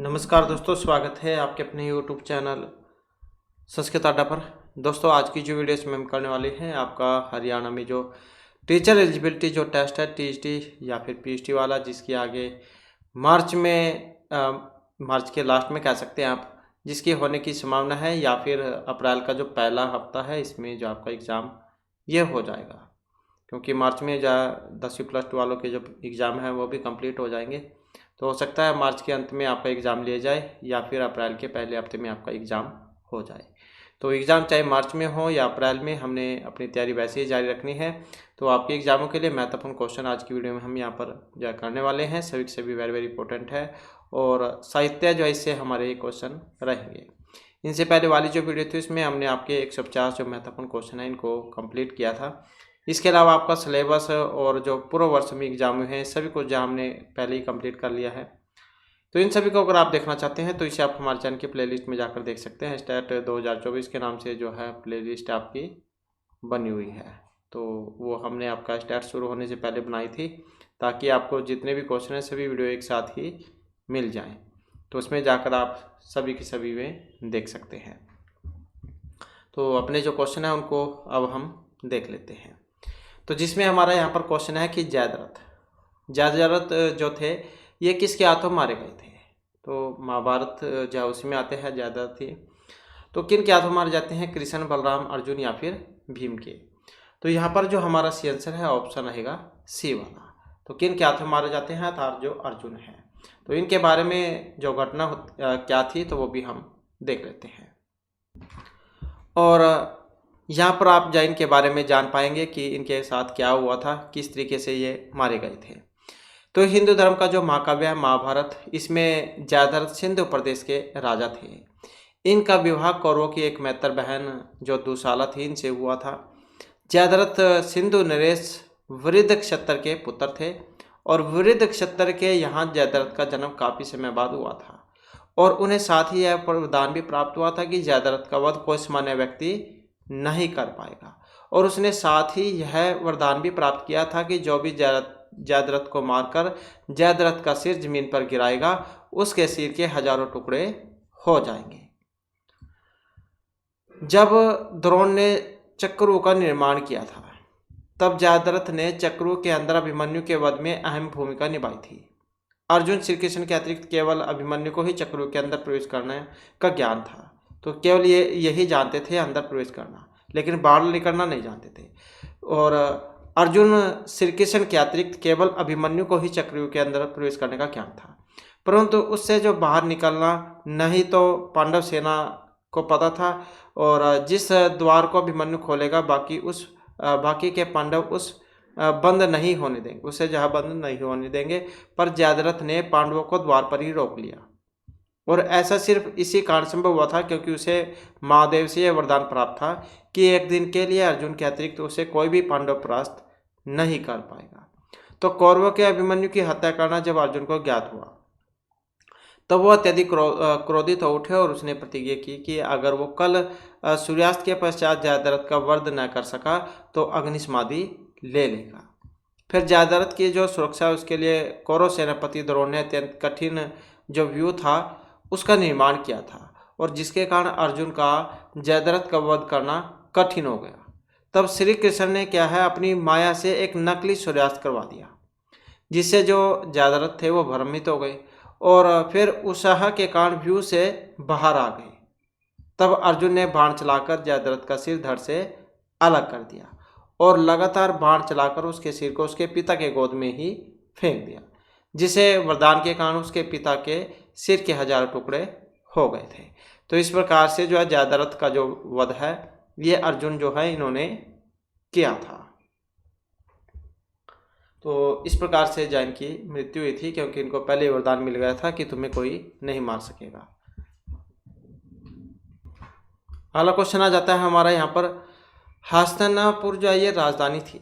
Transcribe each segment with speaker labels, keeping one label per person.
Speaker 1: नमस्कार दोस्तों, स्वागत है आपके अपने यूट्यूब चैनल संस्कृत अड्डा पर। दोस्तों, आज की जो वीडियो इसमें हम करने वाले हैं, आपका हरियाणा में जो टीचर एलिजिबिलिटी जो टेस्ट है टीएचटी या फिर पीएचटी वाला, जिसकी आगे मार्च में मार्च के लास्ट में कह सकते हैं आप, जिसकी होने की संभावना है, या फिर अप्रैल का जो पहला हफ्ता है इसमें जो आपका एग्ज़ाम ये हो जाएगा। क्योंकि मार्च में 10वीं प्लस टू वालों के जो एग्ज़ाम है वो भी कंप्लीट हो जाएंगे, तो हो सकता है मार्च के अंत में आपका एग्ज़ाम लिया जाए या फिर अप्रैल के पहले हफ्ते में आपका एग्ज़ाम हो जाए। तो एग्ज़ाम चाहे मार्च में हो या अप्रैल में, हमने अपनी तैयारी वैसे ही जारी रखनी है। तो आपके एग्ज़ामों के लिए महत्वपूर्ण क्वेश्चन आज की वीडियो में हम यहाँ पर जो करने वाले हैं, सभी के सभी वेरी वेरी इंपॉर्टेंट है, और साहित्य जो है इससे हमारे क्वेश्चन रहेंगे। इनसे पहले वाली जो वीडियो थी उसमें हमने आपके 150 जो महत्वपूर्ण क्वेश्चन है इनको कंप्लीट किया था। इसके अलावा आपका सिलेबस और जो पूर्व वर्ष में एग्जाम हुए हैं सभी कुछ जो हमने पहले ही कंप्लीट कर लिया है। तो इन सभी को अगर आप देखना चाहते हैं तो इसे आप हमारे चैनल की प्लेलिस्ट में जाकर देख सकते हैं। स्टेट 2024 के नाम से जो है प्लेलिस्ट आपकी बनी हुई है। तो वो हमने आपका स्टेट शुरू होने से पहले बनाई थी, ताकि आपको जितने भी क्वेश्चन हैं सभी वीडियो एक साथ ही मिल जाएँ। तो उसमें जाकर आप सभी की सभी में देख सकते हैं। तो अपने जो क्वेश्चन है उनको अब हम देख लेते हैं। तो जिसमें हमारा यहाँ पर क्वेश्चन है कि जयद्रथ जो थे ये किसके हाथों मारे गए थे। तो महाभारत जो उसमें आते हैं जयद्रथ थे, तो किन के हाथों मारे जाते हैं, कृष्ण, बलराम, अर्जुन या फिर भीम के। तो यहाँ पर जो हमारा सी आंसर है ऑप्शन रहेगा सी वाला। तो किन के हाथों मारे जाते हैं, तो जो अर्जुन है। तो इनके बारे में जो घटना क्या थी तो वो भी हम देख लेते हैं, और यहाँ पर आप जैन के बारे में जान पाएंगे कि इनके साथ क्या हुआ था, किस तरीके से ये मारे गए थे। तो हिंदू धर्म का जो महाकाव्य है महाभारत, इसमें जयद्रथ सिंधु प्रदेश के राजा थे। इनका विवाह कौरवों की एक मैत्र बहन जो दुशाला थी इनसे हुआ था। जयद्रथ सिंधु नरेश वृद्ध क्षत्र के पुत्र थे, और वृद्ध क्षत्र के यहाँ जयद्रथ का जन्म काफ़ी समय बाद हुआ था, और उन्हें साथ ही यह वरदान भी प्राप्त हुआ था कि जयद्रथ का वध कोई सामान्य व्यक्ति नहीं कर पाएगा। और उसने साथ ही यह वरदान भी प्राप्त किया था कि जो भी जयद्रथ को मारकर जयद्रथ का सिर जमीन पर गिराएगा उसके सिर के हजारों टुकड़े हो जाएंगे। जब द्रोण ने चक्रू का निर्माण किया था तब जयद्रथ ने चक्रू के अंदर अभिमन्यु के वध में अहम भूमिका निभाई थी। अर्जुन श्री कृष्ण के अतिरिक्त केवल अभिमन्यु को ही चक्रू के अंदर प्रवेश करने का ज्ञान था, तो केवल यही जानते थे अंदर प्रवेश करना, लेकिन बाहर निकलना नहीं जानते थे। और अर्जुन श्री कृष्ण के अतिरिक्त केवल अभिमन्यु को ही चक्रू के अंदर प्रवेश करने का ज्ञान था, परंतु उससे जो बाहर निकलना नहीं तो पांडव सेना को पता था, और जिस द्वार को अभिमन्यु खोलेगा बाकी के पांडव उस बंद नहीं होने देंगे, उसे जहाँ बंद नहीं होने देंगे। पर जयद्रथ ने पांडवों को द्वार पर ही रोक लिया, और ऐसा सिर्फ इसी कारण संभव हुआ था क्योंकि उसे महादेव से यह वरदान प्राप्त था कि एक दिन के लिए अर्जुन के अतिरिक्त उसे कोई भी पांडव परास्त नहीं कर पाएगा। तो कौरवों के अभिमन्यु की हत्या करना जब अर्जुन को ज्ञात हुआ तब वह अत्यधिक क्रोधित हो उठे, और उसने प्रतिज्ञा की कि अगर वो कल सूर्यास्त के पश्चात जयद्रथ का वध न कर सका तो अग्निसमाधि ले लेगा। फिर जयद्रथ की जो सुरक्षा उसके लिए कौरव सेनापति द्रोण ने अत्यंत कठिन जो व्यूह था उसका निर्माण किया था, और जिसके कारण अर्जुन का जयद्रथ का वध करना कठिन हो गया। तब श्री कृष्ण ने क्या है अपनी माया से एक नकली सूर्यास्त करवा दिया, जिससे जो जयद्रथ थे वो भ्रमित हो गए, और फिर उत्साह के कारण व्यूह से बाहर आ गए। तब अर्जुन ने बाण चलाकर जयद्रथ का सिर धड़ से अलग कर दिया, और लगातार बाण चलाकर उसके सिर को उसके पिता के गोद में ही फेंक दिया, जिसे वरदान के कारण उसके पिता के सिर के हजारों टुकड़े हो गए थे। तो इस प्रकार से जो है जयद्रथ का जो वध है ये अर्जुन जो है इन्होंने किया था। तो इस प्रकार से जैन की मृत्यु हुई थी, क्योंकि इनको पहले वरदान मिल गया था कि तुम्हें कोई नहीं मार सकेगा। अगला क्वेश्चन आ जाता है हमारा यहाँ पर, हस्तिनापुर जो है ये राजधानी थी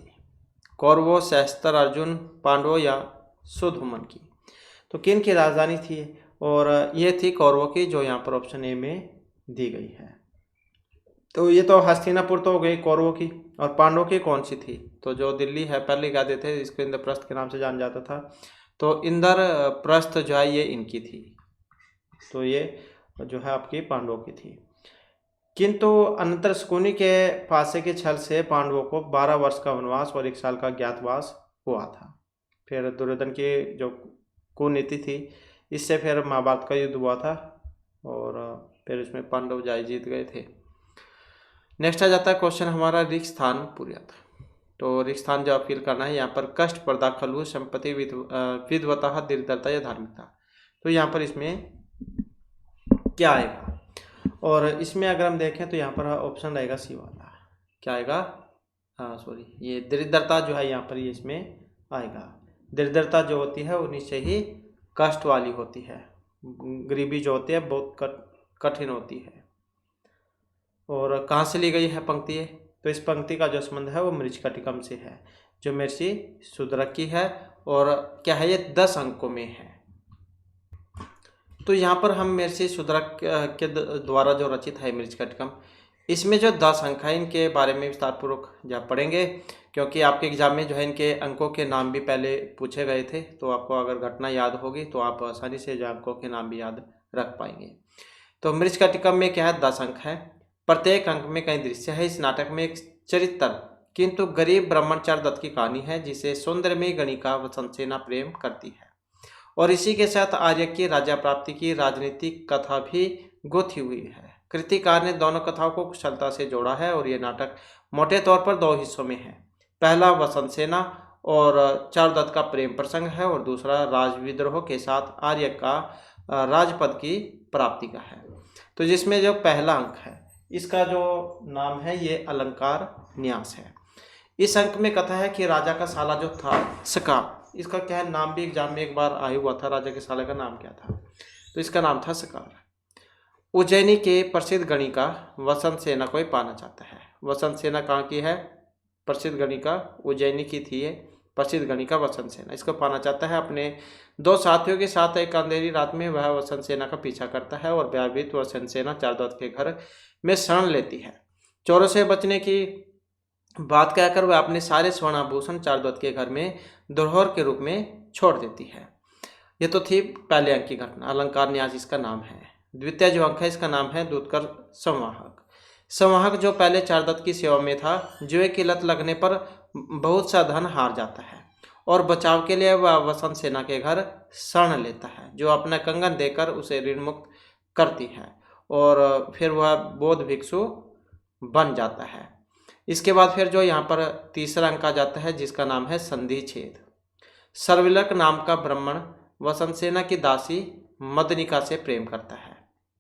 Speaker 1: कौरवों, सहस्त्र, अर्जुन, पांडवों या सुधुमन की। तो किन की राजधानी थी, और ये थी कौरवों की, जो यहाँ पर ऑप्शन ए में दी गई है। तो ये तो हस्तिनापुर तो हो गई कौरवों की, और पांडवों की कौन सी थी, तो जो दिल्ली है पहले कहते थे, इसको इंद्रप्रस्थ के नाम से जाना जाता था। तो इंद्रप्रस्थ जो है ये इनकी थी। तो ये जो है आपकी पांडवों की थी। किंतु अनंतर शकुनी के फांसे के छल से पांडवों को 12 वर्ष का वनवास और 1 साल का ज्ञातवास हुआ था। फिर दुर्योधन की जो कुनीति थी, इससे फिर महाभारत का युद्ध हुआ था और फिर उसमें पांडव जय जीत गए थे। नेक्स्ट आ जाता है क्वेश्चन हमारा ऋक स्थान पुर्यत। तो ऋक स्थान जो फील करना है, यहाँ पर कष्ट, पर्दा, खलु, संपत्ति, विद्वता, दीर्घता या धार्मिकता। तो यहाँ पर इसमें क्या आएगा, और इसमें अगर हम देखें तो यहाँ पर ऑप्शन रहेगा सी वाला। क्या आएगा, सॉरी, ये दरिद्रता जो है यहाँ पर ये इसमें आएगा। दरिद्रता जो होती है वो निश्चय ही कष्ट वाली होती है, गरीबी जो होती है बहुत कठिन होती है। और कहाँ से ली गई है पंक्ति है, तो इस पंक्ति का जो संबंध है वो मृच्छकटिकम से है, जो महर्षि शूद्रक की है। और क्या है, ये 10 अंकों में है। तो यहाँ पर हम महर्षि शूद्रक के द्वारा जो रचित है मृच्छकटिकम, इसमें जो 10 अंक है इनके बारे में विस्तारपूर्वक जब पढ़ेंगे, क्योंकि आपके एग्जाम में जो है इनके अंकों के नाम भी पहले पूछे गए थे। तो आपको अगर घटना याद होगी तो आप आसानी से जो अंकों के नाम भी याद रख पाएंगे। तो मृच्छकटिकम में क्या है, 10 अंक है। प्रत्येक अंक में कई दृश्य है। इस नाटक में एक चरित्र किंतु गरीब ब्राह्मण चारुदत्त की कहानी है, जिसे सौंदर्यमयी गणिका वसंतसेना प्रेम करती है, और इसी के साथ आर्य की राजा प्राप्ति की राजनीतिक कथा भी गुथी हुई है। कृतिकार ने दोनों कथाओं को कुशलता से जोड़ा है और ये नाटक मोटे तौर पर 2 हिस्सों में है। पहला वसंतसेना और चारुदत्त का प्रेम प्रसंग है, और दूसरा राजविद्रोह के साथ आर्य का राजपद की प्राप्ति का है। तो जिसमें जो पहला अंक है, इसका जो नाम है ये अलंकार न्यास है। इस अंक में कथा है कि राजा का साला जो था सका, इसका क्या है, नाम भी एग्जाम में एक बार आया हुआ था, राजा के साले का नाम क्या था, तो इसका नाम था सकार। उज्जैनी के प्रसिद्ध गणिका वसंतसेना को पाना चाहता है। वसंतसेना कहाँ की है, प्रसिद्ध गणिका उज्जैनी की थी ये प्रसिद्ध गणिका वसंतसेना। इसको पाना चाहता है। अपने 2 साथियों के साथ एक अंधेरी रात में वह वसंतसेना का पीछा करता है और भयभीत वसंतसेना चारुदत्त के घर में शरण लेती है। चोरों से बचने की बात कहकर वह अपने सारे स्वर्ण आभूषण चारुदत्त के घर में धरोहर के रूप में छोड़ देती है। ये तो थी पहले अंक की घटना, अलंकार न्यास इसका नाम है। द्वितीय जो अंक है इसका नाम है दूतकर संवाहक। संवाहक जो पहले चारुदत्त की सेवा में था, जुए की लत लगने पर बहुत सा धन हार जाता है और बचाव के लिए वह वसंतसेना के घर शरण लेता है, जो अपना कंगन देकर उसे ऋण मुक्त करती है, और फिर वह बौद्ध भिक्षु बन जाता है। इसके बाद फिर जो यहाँ पर तीसरा अंक आ जाता है, जिसका नाम है संधि छेद। सर्विलक नाम का ब्राह्मण वसंतसेना की दासी मदनिका से प्रेम करता है।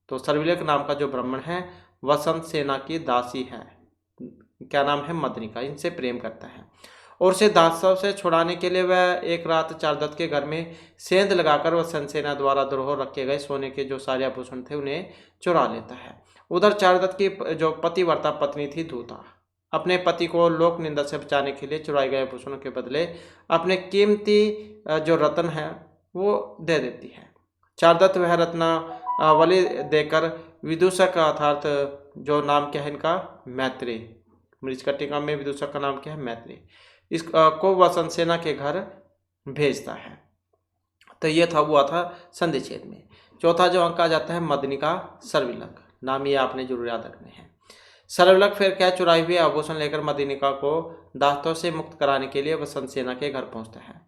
Speaker 1: तो सर्विलक नाम का जो ब्राह्मण है वसंतसेना की दासी है, क्या नाम है, मदनिका, इनसे प्रेम करता है और उसे दासत्व से छुड़ाने के लिए वह एक रात चारुदत्त के घर में सेंध लगाकर वसंतसेना द्वारा धरोहर रखे गए सोने के जो सारे आभूषण थे उन्हें चुरा लेता है। उधर चारुदत्त की जो पतिव्रता पत्नी थी धूता, अपने पति को लोक निंदा से बचाने के लिए चुराए गए आभूषणों के बदले अपने कीमती जो रत्न है वो दे देती है। चारुदत्त वह रत्नावली देकर विदूषक अर्थात जो नाम क्या है इनका, मैत्री, मृच्छकटिकम में विदूषक का नाम क्या है, मैत्री, इसको वसंतसेना के घर भेजता है। तो ये था हुआ था संधि छेद में। चौथा जो अंक आ जाता है मदनिका सर्विलक, नाम ये आपने जरूर याद रखने हैं। सर्विलक फिर क्या, चुराई हुए आभूषण लेकर मदनिका को दासत्व से मुक्त कराने के लिए वसंतसेना के घर पहुंचता है।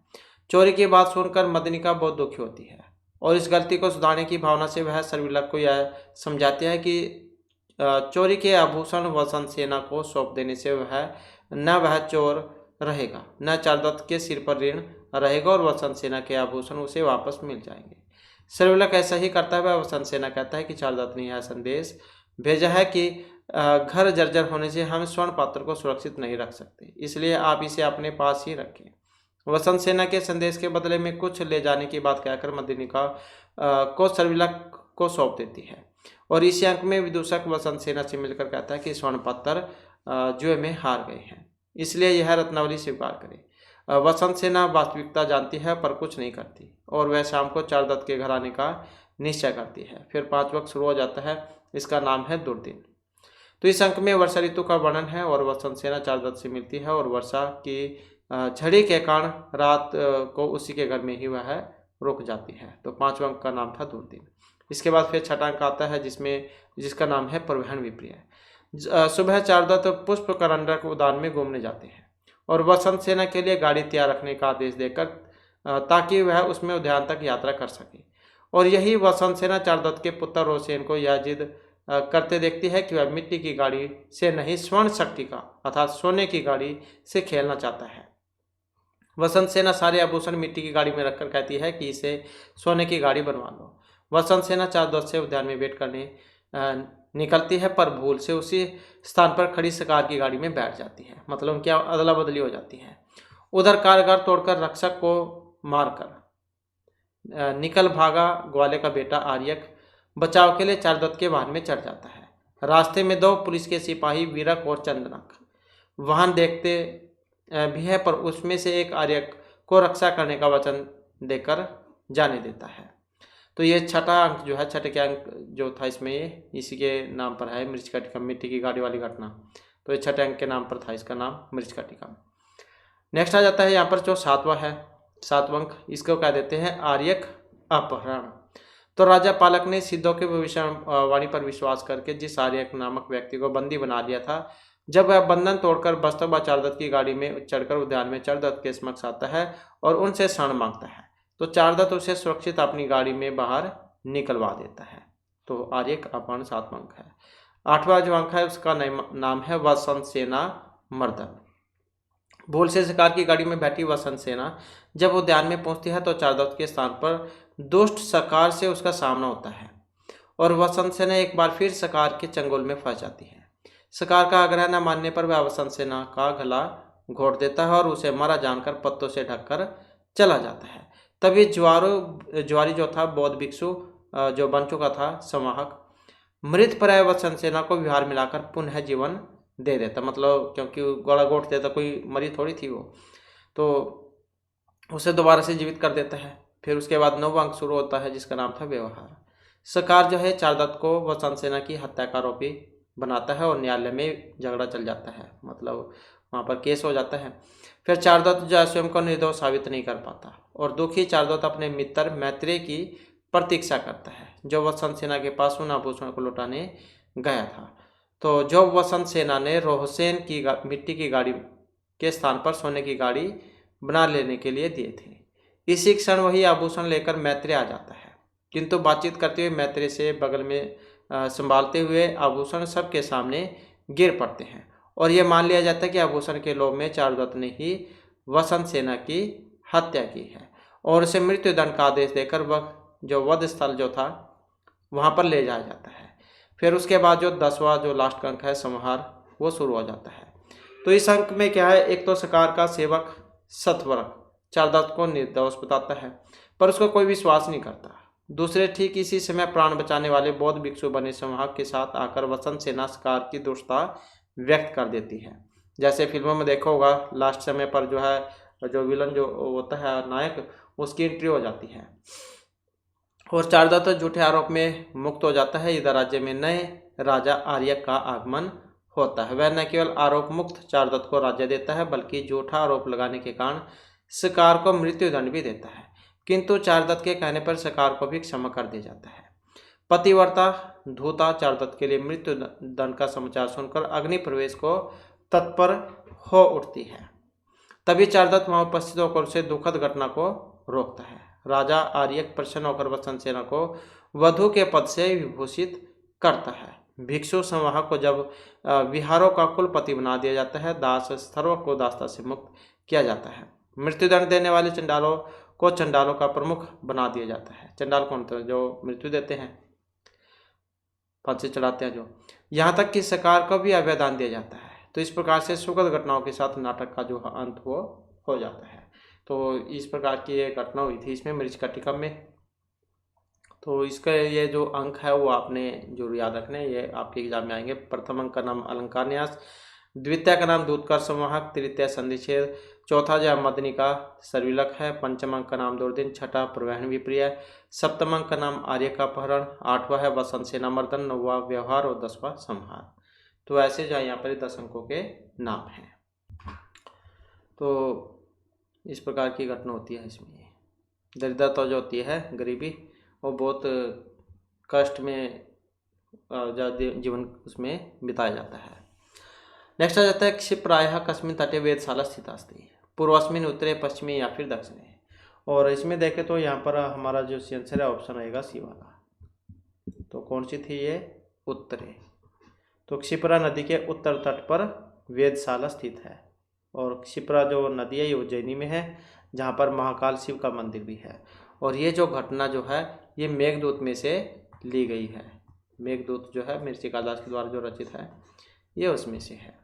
Speaker 1: चोरी की बात सुनकर मदनिका बहुत दुखी होती है और इस गलती को सुधारने की भावना से वह सर्विलक को यह समझाती है कि चोरी के आभूषण वसंतसेना को सौंप देने से वह चोर रहेगा, न चारुदत्त के सिर पर ऋण रहेगा और वसंतसेना के आभूषण उसे वापस मिल जाएंगे। सर्विलक ऐसा ही करता है। वह वसंतसेना कहता है कि चारुदत्त ने यह संदेश भेजा है कि घर जर्जर होने से हम स्वर्ण पात्र को सुरक्षित नहीं रख सकते, इसलिए आप इसे अपने पास ही रखें। वसंतसेना के संदेश के बदले में कुछ ले जाने की बात कहकर मदनिका को सर्विलक को सौंप देती है और इसी अंक में विदूषक वसंतसेना से मिलकर कहता है कि स्वर्ण पात्र जुए में हार गए हैं, इसलिए यह रत्नावली स्वीकार करे। वसंतसेना वास्तविकता जानती है पर कुछ नहीं करती और वह शाम को चारुदत्त के घर आने का निश्चय करती है। फिर 5 वक्त शुरू हो जाता है, इसका नाम है दुर्दिन। तो इस अंक में वर्षा ऋतु का वर्णन है और वसंतसेना चारुदत्त से मिलती है और वर्षा की झड़ी के कारण रात को उसी के घर में ही वह रुक जाती है। तो 5वें अंक का नाम था दूरबीन। इसके बाद फिर छठा अंक आता है जिसका नाम है परिवहन विप्रिय। सुबह चारुदत्त पुष्प करंडक उद्यान में घूमने जाते हैं और वसंत सेना के लिए गाड़ी तैयार रखने का आदेश देकर ताकि वह उसमें उद्यान तक यात्रा कर सके। और यही वसंत सेना चारुदत्त के पुत्र रोशेन को यह जिद करते देखती है कि वह मिट्टी की गाड़ी से नहीं स्वर्ण शक्ति का अर्थात सोने की गाड़ी से खेलना चाहता है। वसंत सेना सारे आभूषण मिट्टी की गाड़ी में रखकर कहती है कि इसे सोने की गाड़ी बनवा लो। वसंत सेना चारुदत्त से उद्यान में वेट करने निकलती है, पर भूल से उसी स्थान पर खड़ी शिकार की गाड़ी में बैठ जाती है। मतलब क्या अदला बदली हो जाती है। उधर कारगर तोड़कर रक्षक को मारकर निकल भागा ग्वाले का बेटा आर्यक बचाव के लिए चारुदत्त के वाहन में चढ़ जाता है। रास्ते में 2 पुलिस के सिपाही वीरक और चंदनक वाहन देखते भी है, पर उसमें से एक आर्यक को रक्षा करने का वचन देकर जाने देता है। तो ये छठा अंक जो है, छठे के अंक जो था इसमें ये इसी के नाम पर है, मृच्छकटिका, मिट्टी की गाड़ी वाली घटना। तो ये छठे अंक के नाम पर था, इसका नाम मृच्छकटिका। नेक्स्ट आ जाता है यहाँ पर जो 7वां है, 7वां अंक, इसको कह देते हैं आर्यक अपहरण। तो राजा पालक ने सिद्धों के भविष्यवाणी पर विश्वास करके जिस आर्यक नामक व्यक्ति को बंदी बना लिया था, जब वह बंधन तोड़कर बस्तबा चारुदत्त की गाड़ी में चढ़कर उद्यान में चारुदत्त के समक्ष आता है और उनसे शरण मांगता है, तो चारुदत्त उसे सुरक्षित अपनी गाड़ी में बाहर निकलवा देता है। तो आर्यक अपहरण 7वां अंक है। 8वां जो अंक है उसका नाम है वसंत सेना मर्दन। भूल से शिकार की गाड़ी में बैठी वसंत सेना जब उद्यान में पहुंचती है तो चारुदत्त के स्थान पर दुष्ट शिकार से उसका सामना होता है और वसंत सेना एक बार फिर शिकार के चंगुल में फंस जाती है। शिकार का आग्रह न मानने पर वह वसंत सेना का गला घोट देता है और उसे मरा जानकर पत्तों से ढककर चला जाता है। तभी ज्वारी जो था बौद्ध भिक्षु जो बन चुका था संवाहक, मृत प्राय वसंत सेना को विहार मिलाकर पुनः जीवन दे देता। मतलब क्योंकि गला घोट देता, कोई मरी थोड़ी थी वो, तो उसे दोबारा से जीवित कर देता है। फिर उसके बाद 9वां अंक शुरू होता है जिसका नाम था व्यवहार। शिकार जो है चारुदत्त को वसंत सेना की हत्या का आरोपी बनाता है और न्यायालय में झगड़ा चल जाता है, मतलब वहाँ पर केस हो जाता है। फिर चारुदत्त जो है स्वयं को निर्दोष साबित नहीं कर पाता और दुखी चारुदत्त अपने मित्र मैत्रेय की प्रतीक्षा करता है जो वसंत सेना के पास उन आभूषण को लौटाने गया था। तो जो वसंत सेना ने रोहसेन की मिट्टी की गाड़ी के स्थान पर सोने की गाड़ी बना लेने के लिए दिए थे, इसी क्षण वही आभूषण लेकर मैत्रेय आ जाता है, किंतु बातचीत करते हुए मैत्रेय से बगल में संभालते हुए आभूषण सबके सामने गिर पड़ते हैं और यह मान लिया जाता है कि आभूषण के लोभ में चारुदत्त ने ही वसंत सेना की हत्या की है और उसे मृत्युदंड का आदेश देकर वह जो वध स्थल जो था वहाँ पर ले जाया जाता है। फिर उसके बाद जो 10वां जो लास्ट अंक है संहार, वो शुरू हो जाता है। तो इस अंक में क्या है, एक तो शिकार का सेवक सतवर्क चारुदत्त को निर्दोष बताता है पर उसको कोई विश्वास नहीं करता। दूसरे ठीक इसी समय प्राण बचाने वाले बौद्ध भिक्षु बने संवाहक के साथ आकर वसंत सेना शिकार की दुष्टता व्यक्त कर देती है। जैसे फिल्मों में देखा होगा लास्ट समय पर जो है जो विलन जो होता है नायक, उसकी एंट्री हो जाती है और चारुदत्त झूठे आरोप में मुक्त हो जाता है। इधर राज्य में नए राजा आर्यक का आगमन होता है। वह न केवल आरोप मुक्त चारुदत्त को राज्य देता है बल्कि झूठा आरोप लगाने के कारण शिकार को मृत्युदंड भी देता है, किंतु चारुदत्त के कहने पर शिकार को भी क्षमा कर दिया जाता है। पतिव्रता धूता चारुदत्त के लिए मृत्यु दंड का समाचार सुनकर अग्नि प्रवेश को तत्पर हो उठती है। तभी चारुदत्त वहां उपस्थित होकर उसे दुखद घटना को रोकता है। राजा आर्यक प्रसन्न होकर वसंत सेना को वधु के पद से विभूषित करता है। भिक्षु संवाहक को जब विहारों का कुलपति बना दिया जाता है, दास स्थर्व को दासता से मुक्त किया जाता है। मृत्युदंड देने वाले चंडालों को चंडालों का प्रमुख बना दिया जाता है। चंडाल कौन थे? जो मृत्यु देते हैं, फांसी चढ़ाते हैं जो। यहाँ तक कि शिकार को भी अभयदान दिया जाता है। तो इस प्रकार से सुखद घटनाओं के साथ नाटक का जो अंत वो हो जाता है। तो इस प्रकार की ये घटना हुई थी इसमें मृच्छकटिका में। तो इसका ये जो अंक है वो आपने जो याद रखने, ये आपके एग्जाम में आएंगे। प्रथम अंक का नाम अलंकार न्यास, द्वितीय का नाम दूतकर संवाहक, तृतीय संधिच्छेद, चौथा जो मदनी का सर्विलक है, पंचम अंक का नाम दुर्दिन, छठा परिवहन विप्रिय, सप्तम अंक का नाम आर्य का अपहरण, 8वां है वसंत सेना मर्दन, 9वां व्यवहार और 10वां संहार। तो ऐसे जो यहाँ पर 10 अंकों के नाम हैं। तो इस प्रकार की घटना होती है इसमें। दरिद्रता जो होती है, गरीबी, वो बहुत कष्ट में जीवन उसमें बिताया जाता है। नेक्स्ट आ जाता है क्षिप्रायः कस्मिन् तटे वेधशाला स्थिता अस्ति, पूर्वस्मिन् उत्तरे पश्चिमे या फिर दक्षिणे। और इसमें देखें तो यहाँ पर हमारा जो आंसर है ऑप्शन रहेगा सी वाला। तो कौन सी थी ये? उत्तरे। तो क्षिप्रा नदी के उत्तर तट पर वेधशाला स्थित है। और क्षिप्रा जो नदी है ये उज्जैनी में है, जहाँ पर महाकाल शिव का मंदिर भी है। और ये जो घटना जो है ये मेघदूत में से ली गई है। मेघदूत जो है महर्षि कालिदास के द्वारा जो रचित है ये उसमें से है।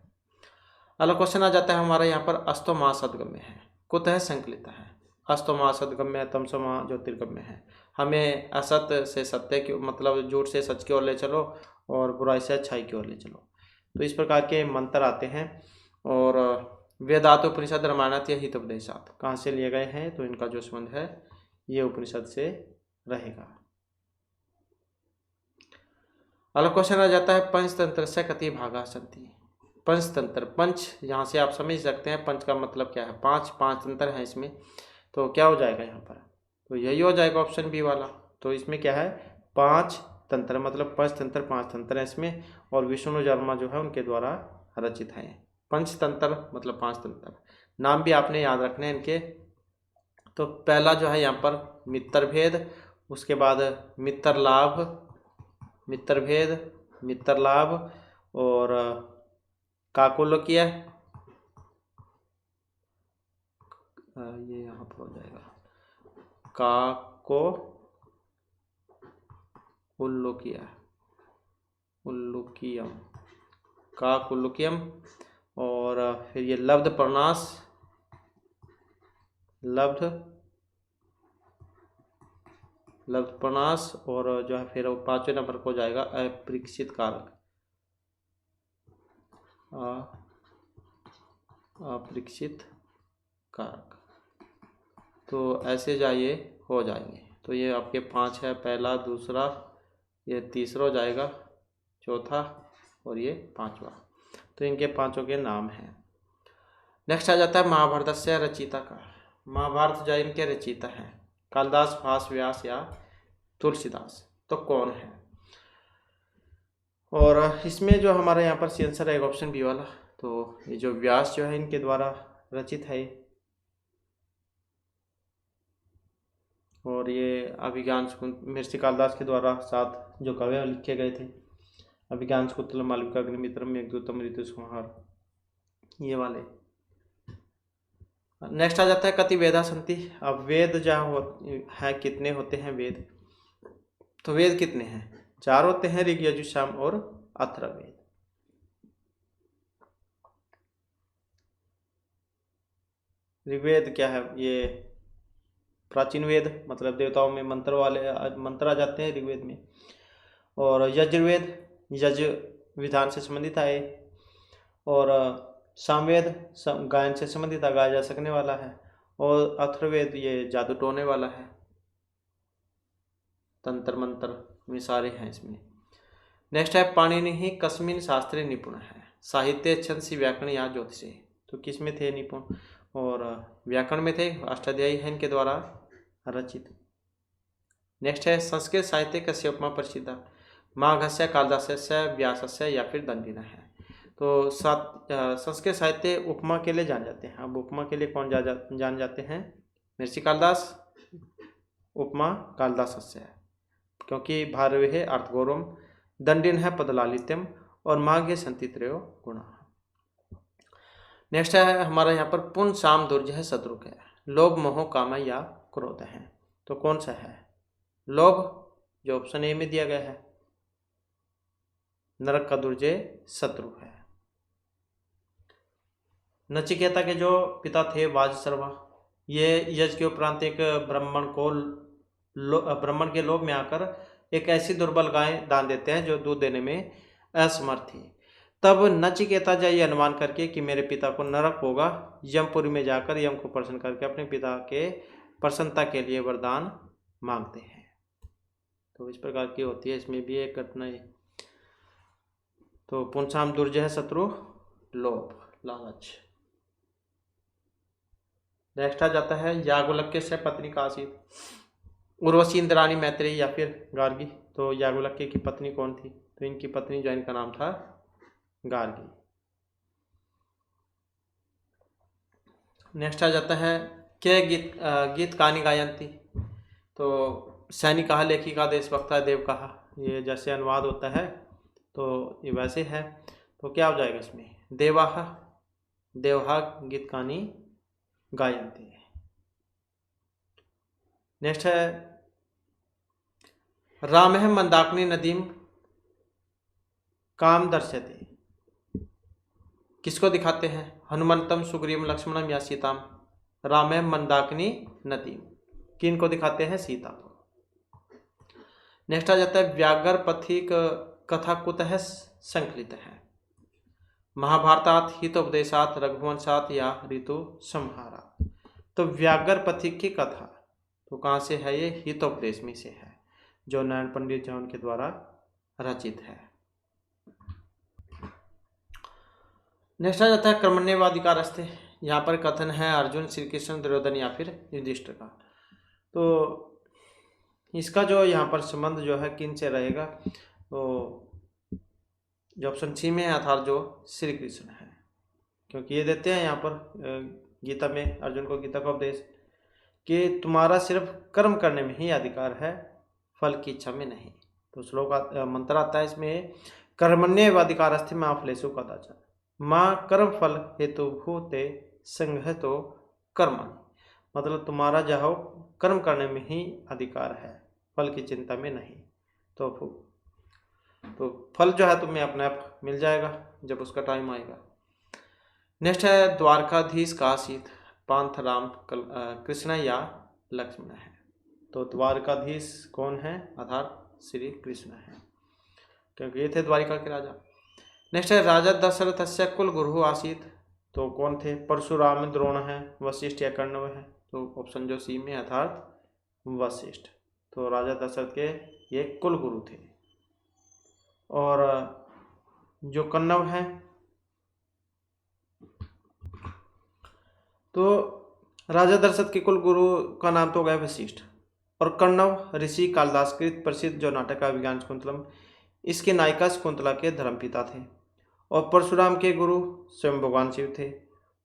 Speaker 1: अगला क्वेश्चन आ जाता है हमारा यहाँ पर अस्तो महासद्गम्य है, कुतः संकलित है। अस्तो महासद्गम्य तमसो महा ज्योतिर्गम्य है। हमें असत्य से सत्य की मतलब झूठ से सच की ओर ले चलो और बुराई से अच्छाई की ओर ले चलो। तो इस प्रकार के मंत्र आते हैं। और वेदात उपनिषद रामायणात या हितोपदेशात कहाँ से लिए गए हैं? तो इनका जो संबंध है ये उपनिषद से रहेगा। अगला क्वेश्चन आ जाता है पंचतंत्र से कति भागा सन्ति। पंचतंत्र, पंच यहाँ से आप समझ सकते हैं पंच का मतलब क्या है, पांच तंत्र हैं इसमें। तो क्या हो जाएगा यहाँ पर? तो यही हो जाएगा ऑप्शन बी वाला। तो इसमें क्या है? पांच तंत्र, मतलब पंचतंत्र पांच तंत्र है इसमें। और विष्णु शर्मा जो है उनके द्वारा रचित है। पंचतंत्र मतलब पांच तंत्र, नाम भी आपने याद रखने हैं इनके। तो पहला जो है यहाँ पर मित्र भेद, उसके बाद मित्र लाभ, मित्र भेद, मित्र लाभ, और काकोलोकिया, ये यहाँ पर हो जाएगा काको उल्लुकिया, उल्लुकियम, काकुल्लुकियम। और फिर ये लब्ध प्रणास, लब्ध प्रणास। और जो है फिर पांचवें नंबर को जाएगा अपरीक्षित कारक, अपरीक्षित कारक। तो ऐसे जाइए हो जाएंगे। तो ये आपके पांच है, पहला, दूसरा, ये तीसरा हो जाएगा, चौथा और ये पांचवा। तो इनके पांचों के नाम हैं। नेक्स्ट आ जाता है महाभारत से रचिता का। महाभारत जो इनके रचिता हैं कालिदास, भास, व्यास या तुलसीदास। तो कौन है? और इसमें जो हमारे यहाँ पर आंसर है ऑप्शन बी वाला। तो ये जो व्यास जो है इनके द्वारा रचित है। और ये अभिज्ञान महर्षि कालिदास के द्वारा 7 जो काव्य लिखे गए थे, अभिज्ञान शाकुंतलम, मालविका, अग्निमित्रम, मेघदूतम, ऋतुसंहार, ये वाले। नेक्स्ट आ जाता है कति वेदा संति। अब वेद जहाँ है कितने होते हैं वेद? तो वेद कितने हैं? 4 होते हैं, ऋग, यजुः, साम और अथर्ववेद। ऋग्वेद क्या है? ये प्राचीन वेद, मतलब देवताओं में मंत्र वाले मंत्र आ जाते हैं ऋग्वेद में। और यजुर्वेद, यज विधान से संबंधित आए। और सामवेद गायन से संबंधित, गाया जा सकने वाला है। और अथर्ववेद ये जादू टोने वाला है, तंत्र मंत्र में सारे हैं इसमें। नेक्स्ट है पाणिनि कस्मिन् शास्त्रे निपुण है, साहित्य, छंद, व्याकरण या ज्योतिषे। तो किस में थे निपुण? और व्याकरण में थे, अष्टाध्यायी है इनके द्वारा रचित। नेक्स्ट है संस्कृत साहित्य कस्य उपमा प्रसिद्ध, माघस्य, कालिदासस्य, व्यासस्य या फिर दंडिनः है। तो संस्कृत साहित्य उपमा के लिए जान जाते हैं। अब उपमा के लिए कौन जान जाते हैं? महर्षि कालिदास, उपमा कालिदासस्य, क्योंकि भारवे अर्थगौरवम, दंडिन है पदलालित्यम, और माघ्य संति त्रयो गुणा। नेक्स्ट है हमारा यहाँ पर पुन साम दुर्ज है शत्रुक है, लोभ, मोह, काम या क्रोध है। तो कौन सा है? लोभ, जो ऑप्शन ए में दिया गया है, नरक का दुर्जय शत्रु है। नचिकेता के जो पिता थे वाजसर्वा, ये यज के उपरांत एक ब्राह्मण के लोभ में आकर एक ऐसी दुर्बल गाय दान देते हैं जो दूध देने में असमर्थ थी। तब नचिकेता जा ये अनुमान करके कि मेरे पिता को नरक होगा, यमपुरी में जाकर यम को प्रसन्न करके अपने पिता के प्रसन्नता के लिए वरदान मांगते हैं। तो इस प्रकार की होती है इसमें भी एक घटना है। तो पुनसाम दुर्जय शत्रु, लोभ, लालच। नेक्स्ट आ जाता है याज्ञवल्क्य से पत्नी का आसीत, उर्वशी, इंद्राणी, मैत्रेयी या फिर गार्गी। तो याज्ञवल्क्य की पत्नी कौन थी? तो इनकी पत्नी जो इनका नाम था गार्गी। नेक्स्ट आ जाता है के गीत कहानी गायंती। तो सैनिक लेखिका, देशभक्ता, देव कहा, ये जैसे अनुवाद होता है तो ये वैसे है। तो क्या हो जाएगा इसमें? देवाहा, देवहा गीत कहानी गायंती। नेक्स्ट है राम है मंदाकिनी नदीम काम दर्शते, किसको दिखाते हैं? हनुमंतम, सुग्रीवम, लक्ष्मणम या सीताम। राम है मंदाकिनी नदीम, किन को दिखाते हैं? सीता को। नेक्स्ट आ जाता है व्याघ्र पथिक कथा कुतः संकलित है? महाभारतात, हितोपदेशात, रघुवंशात या ऋतु संहारात। तो व्याघ्र पथिक की कथा तो कहाँ से है? ये हितोपदेश में से है, जो नारायण पंडित जी उनके द्वारा रचित है। नेक्स्ट आ जाता है कर्मण्येवाधिकारस्ते। यहाँ पर कथन है अर्जुन, श्री कृष्ण, दुर्योधन या फिर युधिष्ठिर का। तो इसका जो यहाँ पर संबंध जो है किन से रहेगा? तो जो ऑप्शन सी में है अर्थात जो श्री कृष्ण है, क्योंकि ये देते हैं यहाँ पर गीता में अर्जुन को गीता का उपदेश कि तुम्हारा सिर्फ कर्म करने में ही अधिकार है, फल की इच्छा में नहीं। तो श्लोक मंत्र आता है इसमें कर्मण्येवाधिकारस्ते मा फलेषु कदाचन माँ कर्म फल हेतु भूते संघतो कर्मणि। मतलब तुम्हारा जो कर्म करने में ही अधिकार है, फल की चिंता में नहीं। तो फल जो है तुम्हें अपने आप मिल जाएगा जब उसका टाइम आएगा। नेक्स्ट है द्वारकाधीश का आसीत, पांथ, राम, कृष्ण या लक्ष्मण है? तो द्वारकाधीश कौन है? अर्थात श्री कृष्ण है, क्योंकि ये थे द्वारिका के राजा। नेक्स्ट है राजा दशरथस्य कुल गुरु आसीत। तो कौन थे? परशुराम, द्रोण है, वशिष्ठ या कर्णव है? तो ऑप्शन जो सी में अर्थात वशिष्ठ। तो राजा दशरथ के ये कुल गुरु थे। और जो कण्व है तो राजा दशरथ के कुल गुरु का नाम तो गया वशिष्ठ। और कण्व ऋषि कालिदास कृत प्रसिद्ध जो नाटक है अभिज्ञान शकुंतलम, इसके नायिका शकुंतला के धर्मपिता थे। और परशुराम के गुरु स्वयं भगवान शिव थे,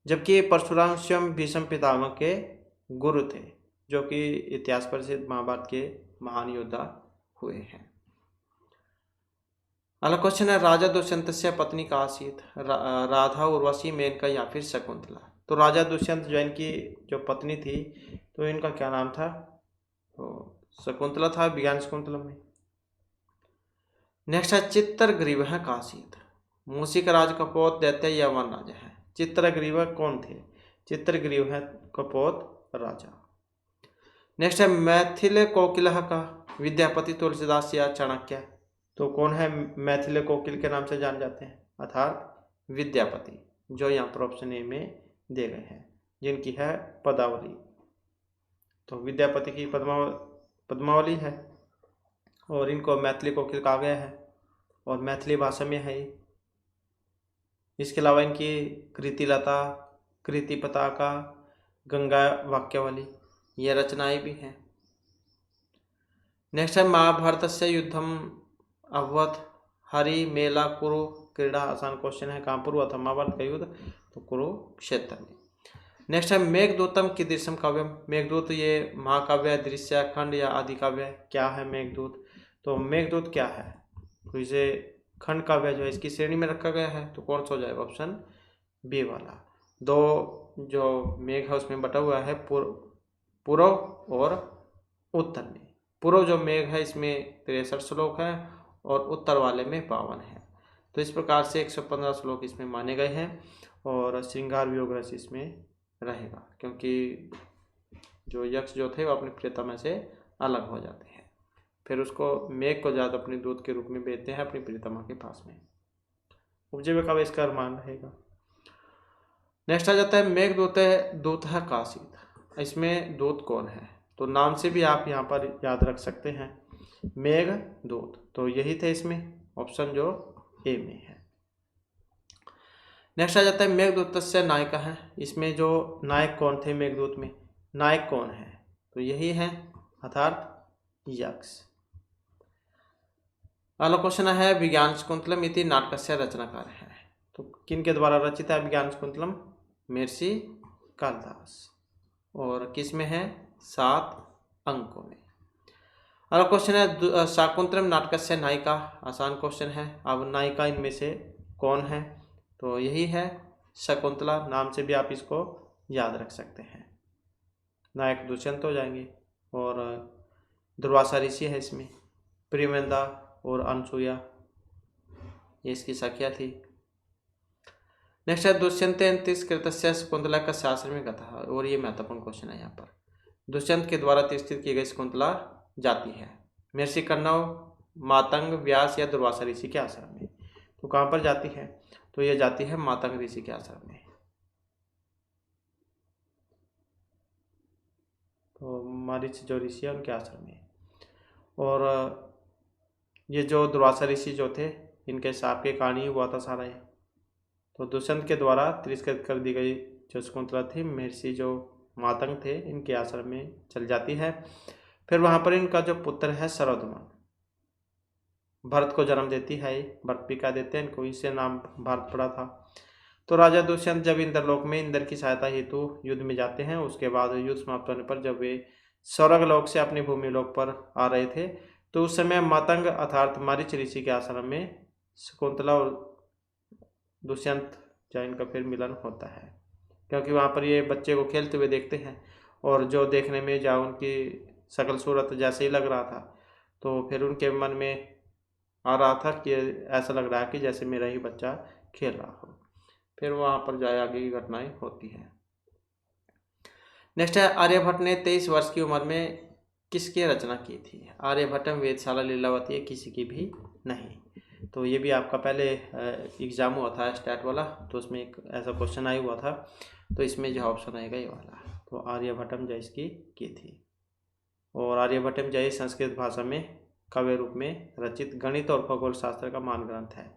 Speaker 1: जबकि परशुराम स्वयं भीष्म पितामह के गुरु थे, जो कि इतिहास प्रसिद्ध महाभारत के महान योद्धा हुए हैं। अगला क्वेश्चन है राजा दुष्यंत से पत्नी का आसीत, राधा, उर्वशी, मेनका या फिर शकुंतला। तो राजा दुष्यंत जो इनकी जो पत्नी थी तो इनका क्या नाम था? तो शकुंतला था, विज्ञान शकुंतलम में। नेक्स्ट है चित्रग्रीव का आसीत, मूषिक राज कपोत, दैत्य या वन राजा है? चित्रग्रीव कौन थे? चित्रग्रीव है कपोत राजा। नेक्स्ट है मैथिल कोकिल का विद्यापति, तुलसीदास या चाणक्य। तो कौन है मैथिल कोकिल के नाम से जान जाते हैं? अर्थात विद्यापति, जो यहाँ पर ऑप्शन ए में दे गए हैं, जिनकी है पदावली। तो विद्यापति की पद्मावली है और इनको मैथिली कोकिल कहा गया है और मैथिली भाषा में है। इसके अलावा इनकी कृतिलता, कृति पताका, गंगा वाक्यावली ये रचनाएं भी हैं। नेक्स्ट है महाभारत से युद्धम अभवत, हरि, मेला, कुरु, क्रीड़ा। आसान क्वेश्चन है, कहाँ पर हुआ था महाभारत का युद्ध? तो कुरुक्षेत्र में। नेक्स्ट है मेघदूतम की दृश्यम काव्यम। मेघदूत ये महाकाव्य, दृश्य, खंड या आदि काव्य क्या है मेघदूत? तो मेघदूत क्या है? तो इसे खंड काव्य जो है इसकी श्रेणी में रखा गया है। तो कौन सा हो जाएगा? ऑप्शन बी वाला। दो जो मेघ है उसमें बटा हुआ है पूर्व और उत्तर में। पूर्व जो मेघ है इसमें 63 श्लोक है और उत्तर वाले में 52 है। तो इस प्रकार से 115 श्लोक इसमें माने गए हैं और श्रृंगार वियोग रस इसमें रहेगा, क्योंकि जो यक्ष जो थे वो अपनी प्रियतमा से अलग हो जाते हैं, फिर उसको मेघ को ज़्यादा अपने दूत के रूप में भेजते हैं अपनी प्रियतमा के पास में। उपजीव का इसका अरमान रहेगा। नेक्स्ट आ जाता है मेघदूत दूत है काशीत। इसमें दूत कौन है? तो नाम से भी आप यहाँ पर याद रख सकते हैं, मेघदूत। तो यही थे इसमें, ऑप्शन जो ए में है। नेक्स्ट आ जाता है मेघदूतस्य नायिका है। इसमें जो नायक कौन थे मेघदूत में, नायक कौन है, तो यही है अर्थात यक्ष। अगला क्वेश्चन है विज्ञान शाकुंतलम इति नाटकस्य रचनाकार है। तो किन के द्वारा रचित है विज्ञान शाकुंतलम, महर्षि कालिदास। और किस में है, 7 अंकों में। अगला क्वेश्चन है शाकुंतलम नाटकस्य नायिका। आसान क्वेश्चन है। अब नायिका इनमें से कौन है, तो यही है शकुंतला। नाम से भी आप इसको याद रख सकते हैं। नायक दुष्यंत हो जाएंगे और दुर्वासा ऋषि है इसमें, प्रियमेंदा और अनसुया ये इसकी सखिया थी। नेक्स्ट है दुष्यंतेन तिरस्कृतस्य शकुंतला का शास्त्र में कथा। और ये महत्वपूर्ण क्वेश्चन है। यहाँ पर दुष्यंत के द्वारा तिरस्कृत की गई शकुंतला जाती है महर्षि कण्व, मातंग, व्यास या दुर्वासा ऋषि के आश्रम में। तो कहाँ पर जाती है, तो ये जाती है मातंग ऋषि के आश्रम में। तो मारीच जो ऋषि है उनके आश्रम में। और ये जो दुर्वासा ऋषि जो थे इनके शाप के कारण ही हुआ था सारा ये। तो दुष्यंत के द्वारा तिरस्कृत कर दी गई जो शकुंतला थी महर्षि जो मातंग थे इनके आश्रम में चल जाती है। फिर वहाँ पर इनका जो पुत्र है सरदमन भरत को जन्म देती है। भरत भी कह देते हैं इनको, इससे नाम भारत पड़ा था। तो राजा दुष्यंत जब इंद्रलोक में इंद्र की सहायता हेतु युद्ध में जाते हैं, उसके बाद युद्ध समाप्त होने पर जब वे स्वर्गलोक से अपनी भूमि लोक पर आ रहे थे, तो उस समय मातंग अर्थात मारीच ऋषि के आश्रम में शकुंतला और दुष्यंत जो इनका फिर मिलन होता है। क्योंकि वहाँ पर ये बच्चे को खेलते हुए देखते हैं और जो देखने में जो उनकी शकल सूरत जैसे ही लग रहा था, तो फिर उनके मन में आ रहा था कि ऐसा लग रहा है कि जैसे मेरा ही बच्चा खेल रहा हो। फिर वहाँ पर जो आगे की घटनाएं होती हैं। नेक्स्ट है आर्यभट्ट ने 23 वर्ष की उम्र में किसकी रचना की थी। आर्यभट्टम वेदशाला लीलावती किसी की भी नहीं। तो ये भी आपका पहले एग्जाम हुआ था स्टैट वाला, तो उसमें एक ऐसा क्वेश्चन आया हुआ था। तो इसमें जो ऑप्शन आएगा ये वाला। तो आर्यभट्टम जय इसकी की थी। और आर्यभट्टम जय संस्कृत भाषा में काव्य रूप में रचित गणित और खगोल शास्त्र का मान ग्रंथ है।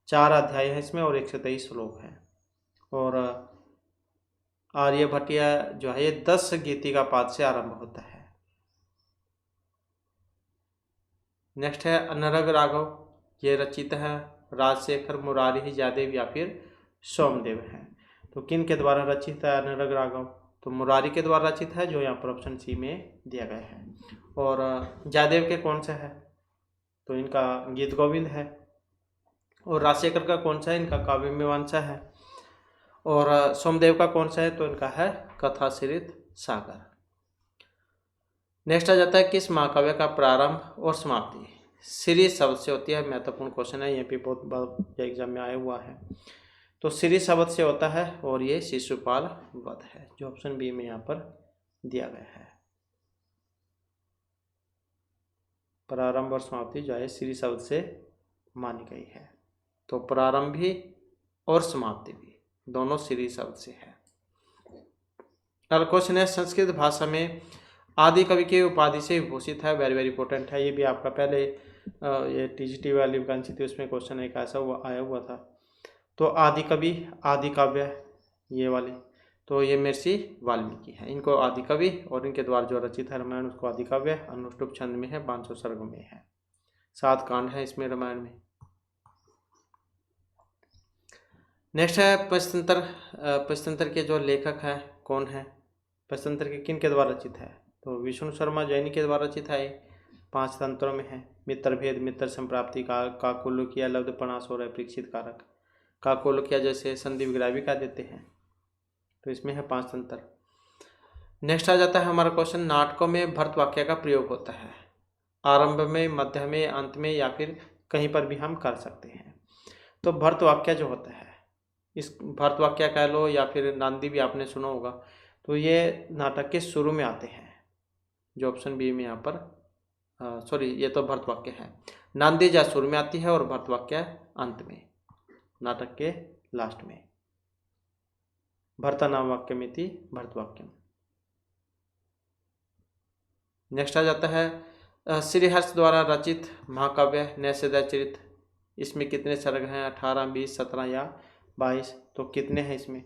Speaker 1: 4 अध्याय हैं इसमें और 123 श्लोक हैं। और आर्यभट्टिया जो है ये 10 गीतिका पाद से आरंभ होता है। नेक्स्ट है अनरग राघव। ये रचित है राजशेखर, मुरारी, जयदेव या फिर सोमदेव हैं। तो किन के द्वारा रचित है अनरग राघव, तो मुरारी के द्वारा रचित है जो यहाँ पर ऑप्शन सी में दिया गया है। और जयदेव के कौन सा है, तो इनका गीत गोविंद है। और राजशेखर का कौन सा है, इनका काव्य मीमांसा है। और सोमदेव का कौन सा है, तो इनका है कथाश्रित सागर। नेक्स्ट आ जाता है किस महाकाव्य का प्रारंभ और समाप्ति श्री शब्द से होती है। महत्वपूर्ण क्वेश्चन है, ये भी बहुत बार एग्जाम में आया हुआ है। तो श्री शब्द से होता है और ये शिशुपाल वध है जो ऑप्शन बी में यहाँ पर दिया गया है। प्रारंभ और समाप्ति जो है श्री शब्द से मानी गई है। तो प्रारंभ भी और समाप्ति भी दोनों श्री शब्द से है। अगला क्वेश्चन है संस्कृत भाषा में आदि कवि की उपाधि से विभूषित है। वेरी वेरी इंपॉर्टेंट है। ये भी आपका पहले ये टीजीटी वाली वैकेंसी थी उसमें क्वेश्चन एक ऐसा आया हुआ था। तो आदि कवि, आदि काव्य ये वाले, तो ये महर्षि वाल्मीकि है। इनको आदि कवि और इनके द्वारा जो रचित है रामायण उसको आदि काव्य, अनुष्टुप छंद में है, 500 सर्ग में है, 7 कांड है इसमें रामायण में। नेक्स्ट है पंचतंत्र के जो लेखक हैं कौन है, पंचतंत्र के किन के द्वारा रचित है, तो विष्णु शर्मा जैनी के द्वारा रचित है। 5 तंत्रों में है। मित्र भेद, मित्र संप्राप्ति, काकोलुकिया, लब्धपणास और अपरीक्षित कारक। काकोलुकिया जैसे संधि विग्रह भी कह देते हैं। तो इसमें है 5 तंत्र। नेक्स्ट आ जाता है हमारा क्वेश्चन नाटकों में भर्त वाक्य का प्रयोग होता है आरंभ में, मध्य में, अंत में या फिर कहीं पर भी हम कर सकते हैं। तो भर्त वाक्य जो होता है, इस भर्त वाक्य कह लो या फिर नांदी भी आपने सुना होगा, तो ये नाटक के शुरू में आते हैं जो ऑप्शन बी में यहाँ पर सॉरी ये तो भर्त वाक्य है। नांदी जा शुरू में आती है और भर्त वाक्य अंत में, नाटक के लास्ट में। भर्ता नाम वाक्य में थी भर्त वाक्य। नेक्स्ट आ जाता है श्रीहर्ष द्वारा रचित महाकाव्य नैषधीय चरित। इसमें कितने सर्ग हैं, 18, 20, 17 या 22, तो कितने हैं इसमें?